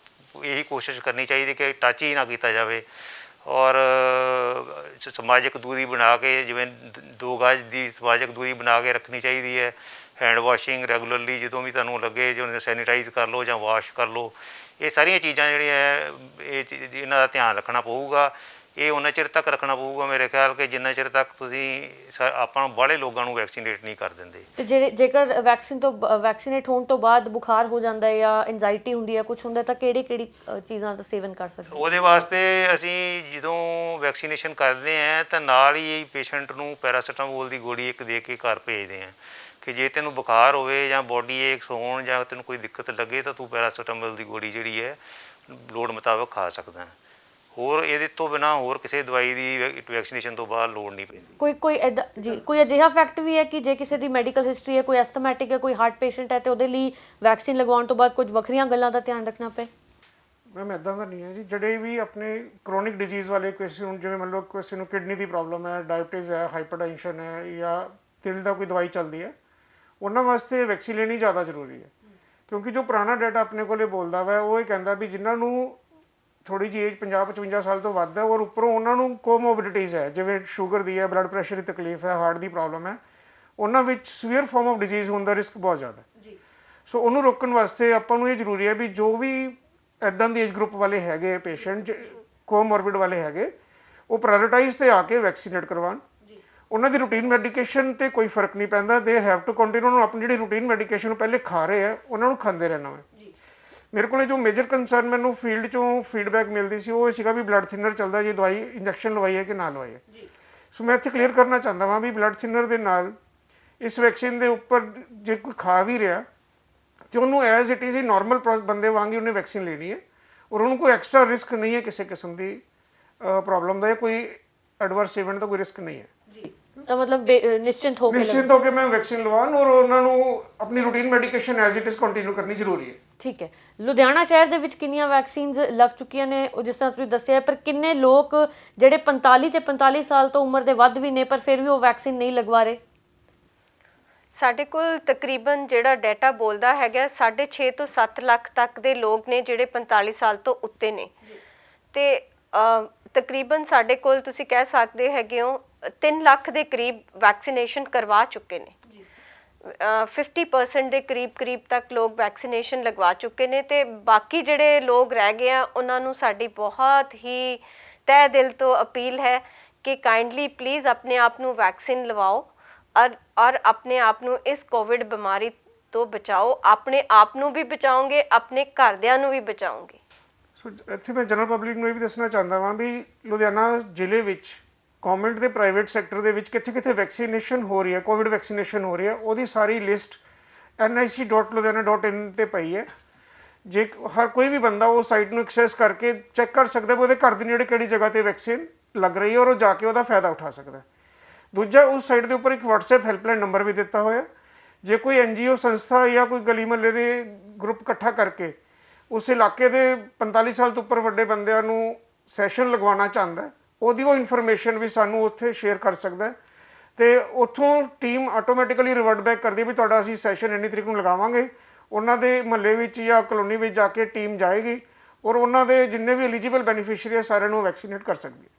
ਇਹੀ ਕੋਸ਼ਿਸ਼ ਕਰਨੀ ਚਾਹੀਦੀ ਕਿ ਟੱਚ ਹੀ ਨਾ ਕੀਤਾ ਜਾਵੇ। ਔਰ ਸਮਾਜਿਕ ਦੂਰੀ ਬਣਾ ਕੇ, ਜਿਵੇਂ 2 ਗਜ ਦੀ ਸਮਾਜਿਕ ਦੂਰੀ ਬਣਾ ਕੇ ਰੱਖਣੀ ਚਾਹੀਦੀ ਹੈ। ਹੈਂਡ ਵਾਸ਼ਿੰਗ ਰੈਗੂਲਰਲੀ ਜਦੋਂ ਵੀ ਤੁਹਾਨੂੰ ਲੱਗੇ ਜੋ ਸੈਨੀਟਾਈਜ਼ ਕਰ ਲਓ ਜਾਂ ਵਾਸ਼ ਕਰ ਲਓ। ਇਹ ਸਾਰੀਆਂ ਚੀਜ਼ਾਂ ਜਿਹੜੀਆਂ ਇਹਨਾਂ ਦਾ ਧਿਆਨ ਰੱਖਣਾ ਪਊਗਾ। ਇਹ ਉਹਨਾਂ ਚਿਰ ਤੱਕ ਰੱਖਣਾ ਪਊਗਾ ਮੇਰੇ ਖਿਆਲ ਕਿ ਜਿੰਨਾ ਚਿਰ ਤੱਕ ਤੁਸੀਂ ਆਪਾਂ ਬਾਹਲੇ ਲੋਕਾਂ ਨੂੰ ਵੈਕਸੀਨੇਟ ਨਹੀਂ ਕਰ ਦਿੰਦੇ। ਤੇ ਜੇਕਰ ਵੈਕਸੀਨੇਟ ਹੋਣ ਤੋਂ ਬਾਅਦ ਬੁਖਾਰ ਹੋ ਜਾਂਦਾ ਹੈ ਜਾਂ ਐਂਜ਼ਾਈਟੀ ਹੁੰਦੀ ਹੈ, ਕੁਝ ਹੁੰਦਾ, ਤਾਂ ਕਿਹੜੀ ਚੀਜ਼ਾਂ ਦਾ ਸੇਵਨ ਕਰ ਸਕਦੇ? ਉਹਦੇ ਵਾਸਤੇ ਅਸੀਂ ਜਦੋਂ ਵੈਕਸੀਨੇਸ਼ਨ ਕਰਦੇ ਹਾਂ ਤਾਂ ਨਾਲ ਹੀ ਪੇਸ਼ੈਂਟ ਨੂੰ ਪੈਰਾਸੀਟਾਮੋਲ ਦੀ ਗੋਲੀ ਇੱਕ ਦੇ ਕੇ ਘਰ ਭੇਜਦੇ ਹਾਂ ਕਿ ਜੇ ਤੈਨੂੰ ਬੁਖਾਰ ਹੋਵੇ ਜਾਂ ਬੋਡੀ ਏਕਸ ਹੋਣ ਜਾਂ ਤੈਨੂੰ ਕੋਈ ਦਿੱਕਤ ਲੱਗੇ ਤਾਂ ਤੂੰ ਪੈਰਾਸੀਟਾਮੋਲ ਦੀ ਗੋਲੀ ਜਿਹੜੀ ਹੈ ਲੋੜ ਮੁਤਾਬਕ ਖਾ ਸਕਦਾ। ਹੋਰ ਇਹਦੇ ਤੋਂ ਬਿਨਾਂ ਹੋਰ ਕਿਸੇ ਦਵਾਈ ਦੀ ਵੈਕਸੀਨੇਸ਼ਨ ਤੋਂ ਬਾਅਦ ਲੋੜ ਨਹੀਂ ਪੈਂਦੀ। ਕੋਈ ਅਜਿਹਾ ਫੈਕਟ ਵੀ ਹੈ ਕਿ ਜੇ ਕਿਸੇ ਦੀ ਮੈਡੀਕਲ ਹਿਸਟਰੀ ਹੈ, ਕੋਈ ਐਸਥਮੈਟਿਕ ਹੈ, ਕੋਈ ਹਾਰਟ ਪੇਸ਼ੈਂਟ ਹੈ ਤੇ ਉਹਦੇ ਲਈ ਵੈਕਸੀਨ ਲਗਵਾਉਣ ਤੋਂ ਬਾਅਦ ਕੁਝ ਵੱਖਰੀਆਂ ਗੱਲਾਂ ਦਾ ਧਿਆਨ ਰੱਖਣਾ ਪਏ? ਮੈਮ ਇੱਦਾਂ ਦਾ ਨਹੀਂ ਹੈ ਜੀ। ਜਿਹੜੇ ਵੀ ਆਪਣੇ ਕ੍ਰੋਨਿਕ ਡਿਜ਼ੀਜ਼ ਵਾਲੇ ਕਿਸੇ ਨੂੰ, ਜਿਵੇਂ ਮੰਨ ਲਓ ਕਿਸੇ ਨੂੰ ਕਿਡਨੀ ਦੀ ਪ੍ਰੋਬਲਮ ਹੈ, ਡਾਇਬਟੀਜ਼ ਹੈ, ਹਾਈਪਰਟੈਂਸ਼ਨ ਹੈ ਜਾਂ ਦਿਲ ਦਾ ਕੋਈ ਦਵਾਈ ਚੱਲਦੀ ਹੈ, ਉਹਨਾਂ ਵਾਸਤੇ ਵੈਕਸੀਨ ਲੈਣੀ ਜ਼ਿਆਦਾ ਜ਼ਰੂਰੀ ਹੈ। ਕਿਉਂਕਿ ਜੋ ਪੁਰਾਣਾ ਡਾਟਾ ਆਪਣੇ ਕੋਲੇ ਬੋਲਦਾ ਵਾ ਉਹ ਇਹ ਕਹਿੰਦਾ ਵੀ ਜਿਨ੍ਹਾਂ ਨੂੰ ਥੋੜ੍ਹੀ ਜਿਹੀ ਏਜ 50-55 ਸਾਲ ਤੋਂ ਵੱਧ ਹੈ ਔਰ ਉੱਪਰੋਂ ਉਹਨਾਂ ਨੂੰ ਕੋਮੋਰਬਿਡਿਟੀਜ਼ ਹੈ, ਜਿਵੇਂ ਸ਼ੂਗਰ ਦੀ ਹੈ, ਬਲੱਡ ਪ੍ਰੈਸ਼ਰ ਦੀ ਤਕਲੀਫ ਹੈ, ਹਾਰਟ ਦੀ ਪ੍ਰੋਬਲਮ ਹੈ, ਉਹਨਾਂ ਵਿੱਚ ਸੀਵੀਅਰ ਫਾਰਮ ਆਫ ਡਿਜ਼ੀਜ਼ ਹੋਣ ਦਾ ਰਿਸਕ ਬਹੁਤ ਜ਼ਿਆਦਾ ਹੈ। ਸੋ ਉਹਨੂੰ ਰੋਕਣ ਵਾਸਤੇ ਆਪਾਂ ਨੂੰ ਇਹ ਜ਼ਰੂਰੀ ਹੈ ਵੀ ਜੋ ਵੀ ਇੱਦਾਂ ਦੀ ਏਜ ਗਰੁੱਪ ਵਾਲੇ ਹੈਗੇ ਪੇਸ਼ੈਂਟ ਕੋਮੋਰਬਿਡ ਵਾਲੇ ਹੈਗੇ ਉਹ ਪ੍ਰਾਇੋਰਟਾਈਜ਼ ਤੇ ਆ ਕੇ ਵੈਕਸੀਨੇਟ ਕਰਵਾਉਣ। ਉਹਨਾਂ ਦੀ ਰੂਟੀਨ ਮੈਡੀਕੇਸ਼ਨ ਤੇ ਕੋਈ ਫਰਕ ਨਹੀਂ ਪੈਂਦਾ, ਦੇ ਹੈਵ ਟੂ ਕੰਟੀਨਿਊ ਨੂੰ ਆਪਣੀ ਜਿਹੜੀ ਰੂਟੀਨ ਮੈਡੀਕੇਸ਼ਨ ਪਹਿਲੇ ਖਾ ਰਹੇ ਆ ਉਹਨਾਂ ਨੂੰ ਖਾਂਦੇ ਰਹਿਣਾ ਹੈ। ਮੇਰੇ ਕੋਲੇ ਜੋ ਮੇਜਰ ਕੰਸਰਨ ਮੈਨੂੰ ਫੀਲਡ ਚੋਂ ਫੀਡਬੈਕ ਮਿਲਦੀ ਸੀ ਉਹ ਸੀਗਾ ਵੀ ਬਲੱਡ ਥਿਨਰ ਚੱਲਦਾ ਜੀ, ਦਵਾਈ ਇੰਜੈਕਸ਼ਨ ਲਵਾਈ ਹੈ ਕਿ ਨਾ ਲਵਾਈ ਹੈ। ਸੋ ਮੈਂ ਇੱਥੇ ਕਲੀਅਰ ਕਰਨਾ ਚਾਹੁੰਦਾ ਹਾਂ ਵੀ ਬਲੱਡ ਥਿਨਰ ਦੇ ਨਾਲ ਇਸ ਵੈਕਸੀਨ ਦੇ ਉੱਪਰ ਜੇ ਕੋਈ ਖਾ ਵੀ ਰਿਹਾ ਤੇ ਉਹਨੂੰ as it is he normal ਬੰਦੇ ਵਾਂਗ ਹੀ ਉਹਨੇ ਵੈਕਸੀਨ ਲੈਣੀ ਹੈ ਔਰ ਉਹਨੂੰ ਕੋਈ ਐਕਸਟਰਾ ਰਿਸਕ ਨਹੀਂ ਹੈ ਕਿਸੇ ਕਿਸਮ ਦੀ ਪ੍ਰੋਬਲਮ ਦਾ ਜਾਂ ਕੋਈ ਐਡਵਰਸ ਇਵੈਂਟ ਦਾ ਕੋਈ ਰਿਸਕ ਨਹੀਂ ਹੈ। ਜੀ ਤਾਂ ਮਤਲਬ ਨਿਸ਼ਚਿੰਤ ਹੋ ਕੇ ਮੈਂ ਵੈਕਸੀਨ ਲਵਾਉਣ ਔਰ ਉਹਨਾਂ ਨੂੰ ਆਪਣੀ routine medication as it is continue ਕਰਨੀ ਜ਼ਰੂਰੀ ਹੈ। ਠੀਕ ਹੈ। ਲੁਧਿਆਣਾ ਸ਼ਹਿਰ ਦੇ ਵਿੱਚ ਕਿੰਨੀਆਂ ਵੈਕਸੀਨਸ ਲੱਗ ਚੁੱਕੀਆਂ ਨੇ ਉਹ ਜਿਸ ਤਰ੍ਹਾਂ ਤੁਸੀਂ ਦੱਸਿਆ, ਪਰ ਕਿੰਨੇ ਲੋਕ ਜਿਹੜੇ 45 ਤੇ 45 ਸਾਲ ਤੋਂ ਉਮਰ ਦੇ ਵੱਧ ਵੀ ਨੇ ਪਰ ਫਿਰ ਵੀ ਉਹ ਵੈਕਸੀਨ ਨਹੀਂ ਲਗਵਾ ਰਹੇ? ਸਾਡੇ ਕੋਲ ਤਕਰੀਬਨ ਜਿਹੜਾ ਡਾਟਾ ਬੋਲਦਾ ਹੈਗਾ 6.5 ਤੋਂ 7 ਲੱਖ ਤੱਕ ਦੇ ਲੋਕ ਨੇ ਜਿਹੜੇ 45 ਸਾਲ ਤੋਂ ਉੱਤੇ ਨੇ ਤੇ ਤਕਰੀਬਨ ਸਾਡੇ ਕੋਲ ਤੁਸੀਂ ਕਹਿ ਸਕਦੇ ਹੈਗੇ ਹੋ 3 ਲੱਖ ਦੇ ਕਰੀਬ ਵੈਕਸੀਨੇਸ਼ਨ ਕਰਵਾ ਚੁੱਕੇ ਨੇ। 50% ਦੇ ਕਰੀਬ ਤੱਕ ਲੋਕ ਵੈਕਸੀਨੇਸ਼ਨ ਲਗਵਾ ਚੁੱਕੇ ਨੇ ਤੇ ਬਾਕੀ ਜਿਹੜੇ ਲੋਕ ਰਹਿ ਗਏ ਆ ਉਹਨਾਂ ਨੂੰ ਸਾਡੀ ਬਹੁਤ ਹੀ ਤਹਿ ਦਿਲ ਤੋਂ ਅਪੀਲ ਹੈ ਕਿ ਕਾਈਂਡਲੀ ਪਲੀਜ਼ ਆਪਣੇ ਆਪ ਨੂੰ ਵੈਕਸੀਨ ਲਵਾਓ ਔਰ ਆਪਣੇ ਆਪ ਨੂੰ ਇਸ ਕੋਵਿਡ ਬਿਮਾਰੀ ਤੋਂ ਬਚਾਓ। ਆਪਣੇ ਆਪ ਨੂੰ ਵੀ ਬਚਾਓਗੇ, ਆਪਣੇ ਘਰਦਿਆਂ ਨੂੰ ਵੀ ਬਚਾਓਗੇ। ਸੋ ਇੱਥੇ ਮੈਂ ਜਨਰਲ ਪਬਲਿਕ ਨੂੰ ਇਹ ਵੀ ਦੱਸਣਾ ਚਾਹੁੰਦਾ ਹਾਂ ਵੀ ਲੁਧਿਆਣਾ ਜ਼ਿਲ੍ਹੇ ਵਿੱਚ ਗਵਰਨਮੈਂਟ ਦੇ ਪ੍ਰਾਈਵੇਟ ਸੈਕਟਰ ਦੇ ਵਿੱਚ ਕਿੱਥੇ ਵੈਕਸੀਨੇਸ਼ਨ ਹੋ ਰਹੀ ਹੈ, ਕੋਵਿਡ ਵੈਕਸੀਨੇਸ਼ਨ ਹੋ ਰਹੀ ਹੈ, ਉਹਦੀ ਸਾਰੀ ਲਿਸਟ nic.ludhiana.in ਤੇ ਪਈ ਹੈ। ਜੇ ਹਰ ਕੋਈ ਵੀ ਬੰਦਾ ਉਹ ਸਾਈਟ ਨੂੰ ਐਕਸੈਸ ਕਰਕੇ ਚੈੱਕ ਕਰ ਸਕਦਾ ਵੀ ਉਹਦੇ ਘਰ ਦੇ ਨੇੜੇ ਕਿਹੜੀ ਜਗ੍ਹਾ ਤੇ ਵੈਕਸੀਨ ਲੱਗ ਰਹੀ ਹੈ ਔਰ ਉਹ ਜਾ ਕੇ ਉਹਦਾ ਫਾਇਦਾ ਉਠਾ ਸਕਦਾ। ਦੂਜਾ, ਉਸ ਸਾਈਟ ਦੇ ਉੱਪਰ ਇੱਕ WhatsApp ਹੈਲਪਲਾਈਨ ਨੰਬਰ ਵੀ ਦਿੱਤਾ ਹੋਇਆ, ਜੇ ਕੋਈ NGO ਸੰਸਥਾ ਜਾਂ ਕੋਈ ਗਲੀ ਮਹੱਲੇ ਦੇ ਗਰੁੱਪ ਇਕੱਠਾ ਕਰਕੇ ਉਸ ਇਲਾਕੇ ਦੇ 45 ਸਾਲ ਤੋਂ ਉੱਪਰ ਵੱਡੇ ਬੰਦਿਆਂ ਨੂੰ ਸੈਸ਼ਨ ਲਗਵਾਉਣਾ ਚਾਹੁੰਦਾ ਉਹਦੀ ਉਹ ਇਨਫੋਰਮੇਸ਼ਨ ਵੀ ਸਾਨੂੰ ਉੱਥੇ ਸ਼ੇਅਰ ਕਰ ਸਕਦਾ ਤੇ ਉੱਥੋਂ ਟੀਮ ਆਟੋਮੈਟਿਕਲੀ ਰਿਵਰਟ ਬੈਕ ਕਰਦੀ ਵੀ ਤੁਹਾਡਾ ਅਸੀਂ ਸੈਸ਼ਨ ਇੰਨੀ ਤਰੀਕ ਨੂੰ ਲਗਾਵਾਂਗੇ। ਉਹਨਾਂ ਦੇ ਮਹੱਲੇ ਵਿੱਚ ਜਾਂ ਕਲੋਨੀ ਵਿੱਚ ਜਾ ਕੇ ਟੀਮ ਜਾਏਗੀ ਔਰ ਉਹਨਾਂ ਦੇ ਜਿੰਨੇ ਵੀ ਐਲੀਜੀਬਲ ਬੈਨੀਫੀਸ਼ੀਅਰੀ ਸਾਰਿਆਂ ਨੂੰ ਵੈਕਸੀਨੇਟ ਕਰ ਸਕਦੀ ਹੈ।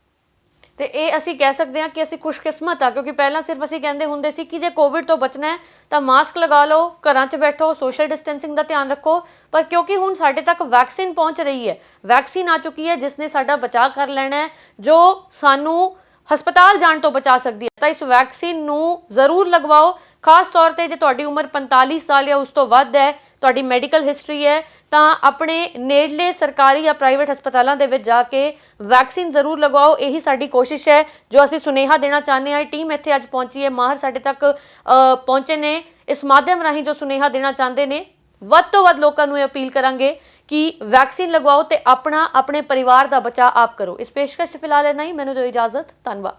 ਤੇ ਇਹ ਅਸੀਂ ਕਹਿ ਸਕਦੇ ਹਾਂ ਕਿ ਅਸੀਂ ਖੁਸ਼ਕਿਸਮਤ ਆ ਕਿਉਂਕਿ ਪਹਿਲਾਂ ਸਿਰਫ ਅਸੀਂ ਕਹਿੰਦੇ ਹੁੰਦੇ ਸੀ ਕਿ ਜੇ ਕੋਵਿਡ ਤੋਂ ਬਚਣਾ ਹੈ ਤਾਂ ਮਾਸਕ ਲਗਾ ਲਓ, ਘਰਾਂ 'ਚ ਬੈਠੋ, ਸੋਸ਼ਲ ਡਿਸਟੈਂਸਿੰਗ ਦਾ ਧਿਆਨ ਰੱਖੋ। ਪਰ ਕਿਉਂਕਿ ਹੁਣ ਸਾਡੇ ਤੱਕ ਵੈਕਸੀਨ ਪਹੁੰਚ ਰਹੀ ਹੈ, ਵੈਕਸੀਨ ਆ ਚੁੱਕੀ ਹੈ ਜਿਸ ਨੇ ਸਾਡਾ ਬਚਾਅ ਕਰ ਲੈਣਾ ਹੈ, ਜੋ ਸਾਨੂੰ ਹਸਪਤਾਲ ਜਾਣ ਤੋਂ ਬਚਾ ਸਕਦੀ ਹੈ, ਤਾਂ ਇਸ ਵੈਕਸੀਨ ਨੂੰ ਜ਼ਰੂਰ ਲਗਵਾਓ। ਖਾਸ ਤੌਰ ਤੇ ਜੇ ਤੁਹਾਡੀ ਉਮਰ 45 ਸਾਲ ਜਾਂ ਉਸ ਤੋਂ ਵੱਧ ਹੈ, ਤੁਹਾਡੀ ਮੈਡੀਕਲ ਹਿਸਟਰੀ ਹੈ, ਤਾਂ ਆਪਣੇ ਨੇੜਲੇ ਸਰਕਾਰੀ ਜਾਂ ਪ੍ਰਾਈਵੇਟ ਹਸਪਤਾਲਾਂ ਦੇ ਵਿੱਚ ਜਾ ਕੇ ਵੈਕਸੀਨ ਜ਼ਰੂਰ ਲਗਵਾਓ। ਇਹੀ ਸਾਡੀ ਕੋਸ਼ਿਸ਼ ਹੈ ਜੋ ਅਸੀਂ ਸੁਨੇਹਾ ਦੇਣਾ ਚਾਹੁੰਦੇ ਹਾਂ। ਟੀਮ ਇੱਥੇ ਅੱਜ ਪਹੁੰਚੀ ਹੈ, ਮਾਹਰ ਸਾਡੇ ਤੱਕ ਪਹੁੰਚੇ ਨੇ, ਇਸ ਮਾਧਿਅਮ ਰਾਹੀਂ ਜੋ ਸੁਨੇਹਾ ਦੇਣਾ ਚਾਹੁੰਦੇ ਨੇ। ਵੱਧ ਤੋਂ ਵੱਧ ਲੋਕਾਂ ਨੂੰ ਇਹ ਅਪੀਲ ਕਰਾਂਗੇ ਕਿ ਵੈਕਸੀਨ ਲਗਵਾਓ ਤੇ ਆਪਣੇ ਪਰਿਵਾਰ ਦਾ ਬਚਾਅ ਆਪ ਕਰੋ। ਇਸ ਪੇਸ਼ਕਸ਼ ਫਿਲਹਾਲ ਨਹੀਂ, ਮੈਨੂੰ ਦਿਓ ਇਜਾਜ਼ਤ। ਧੰਨਵਾਦ।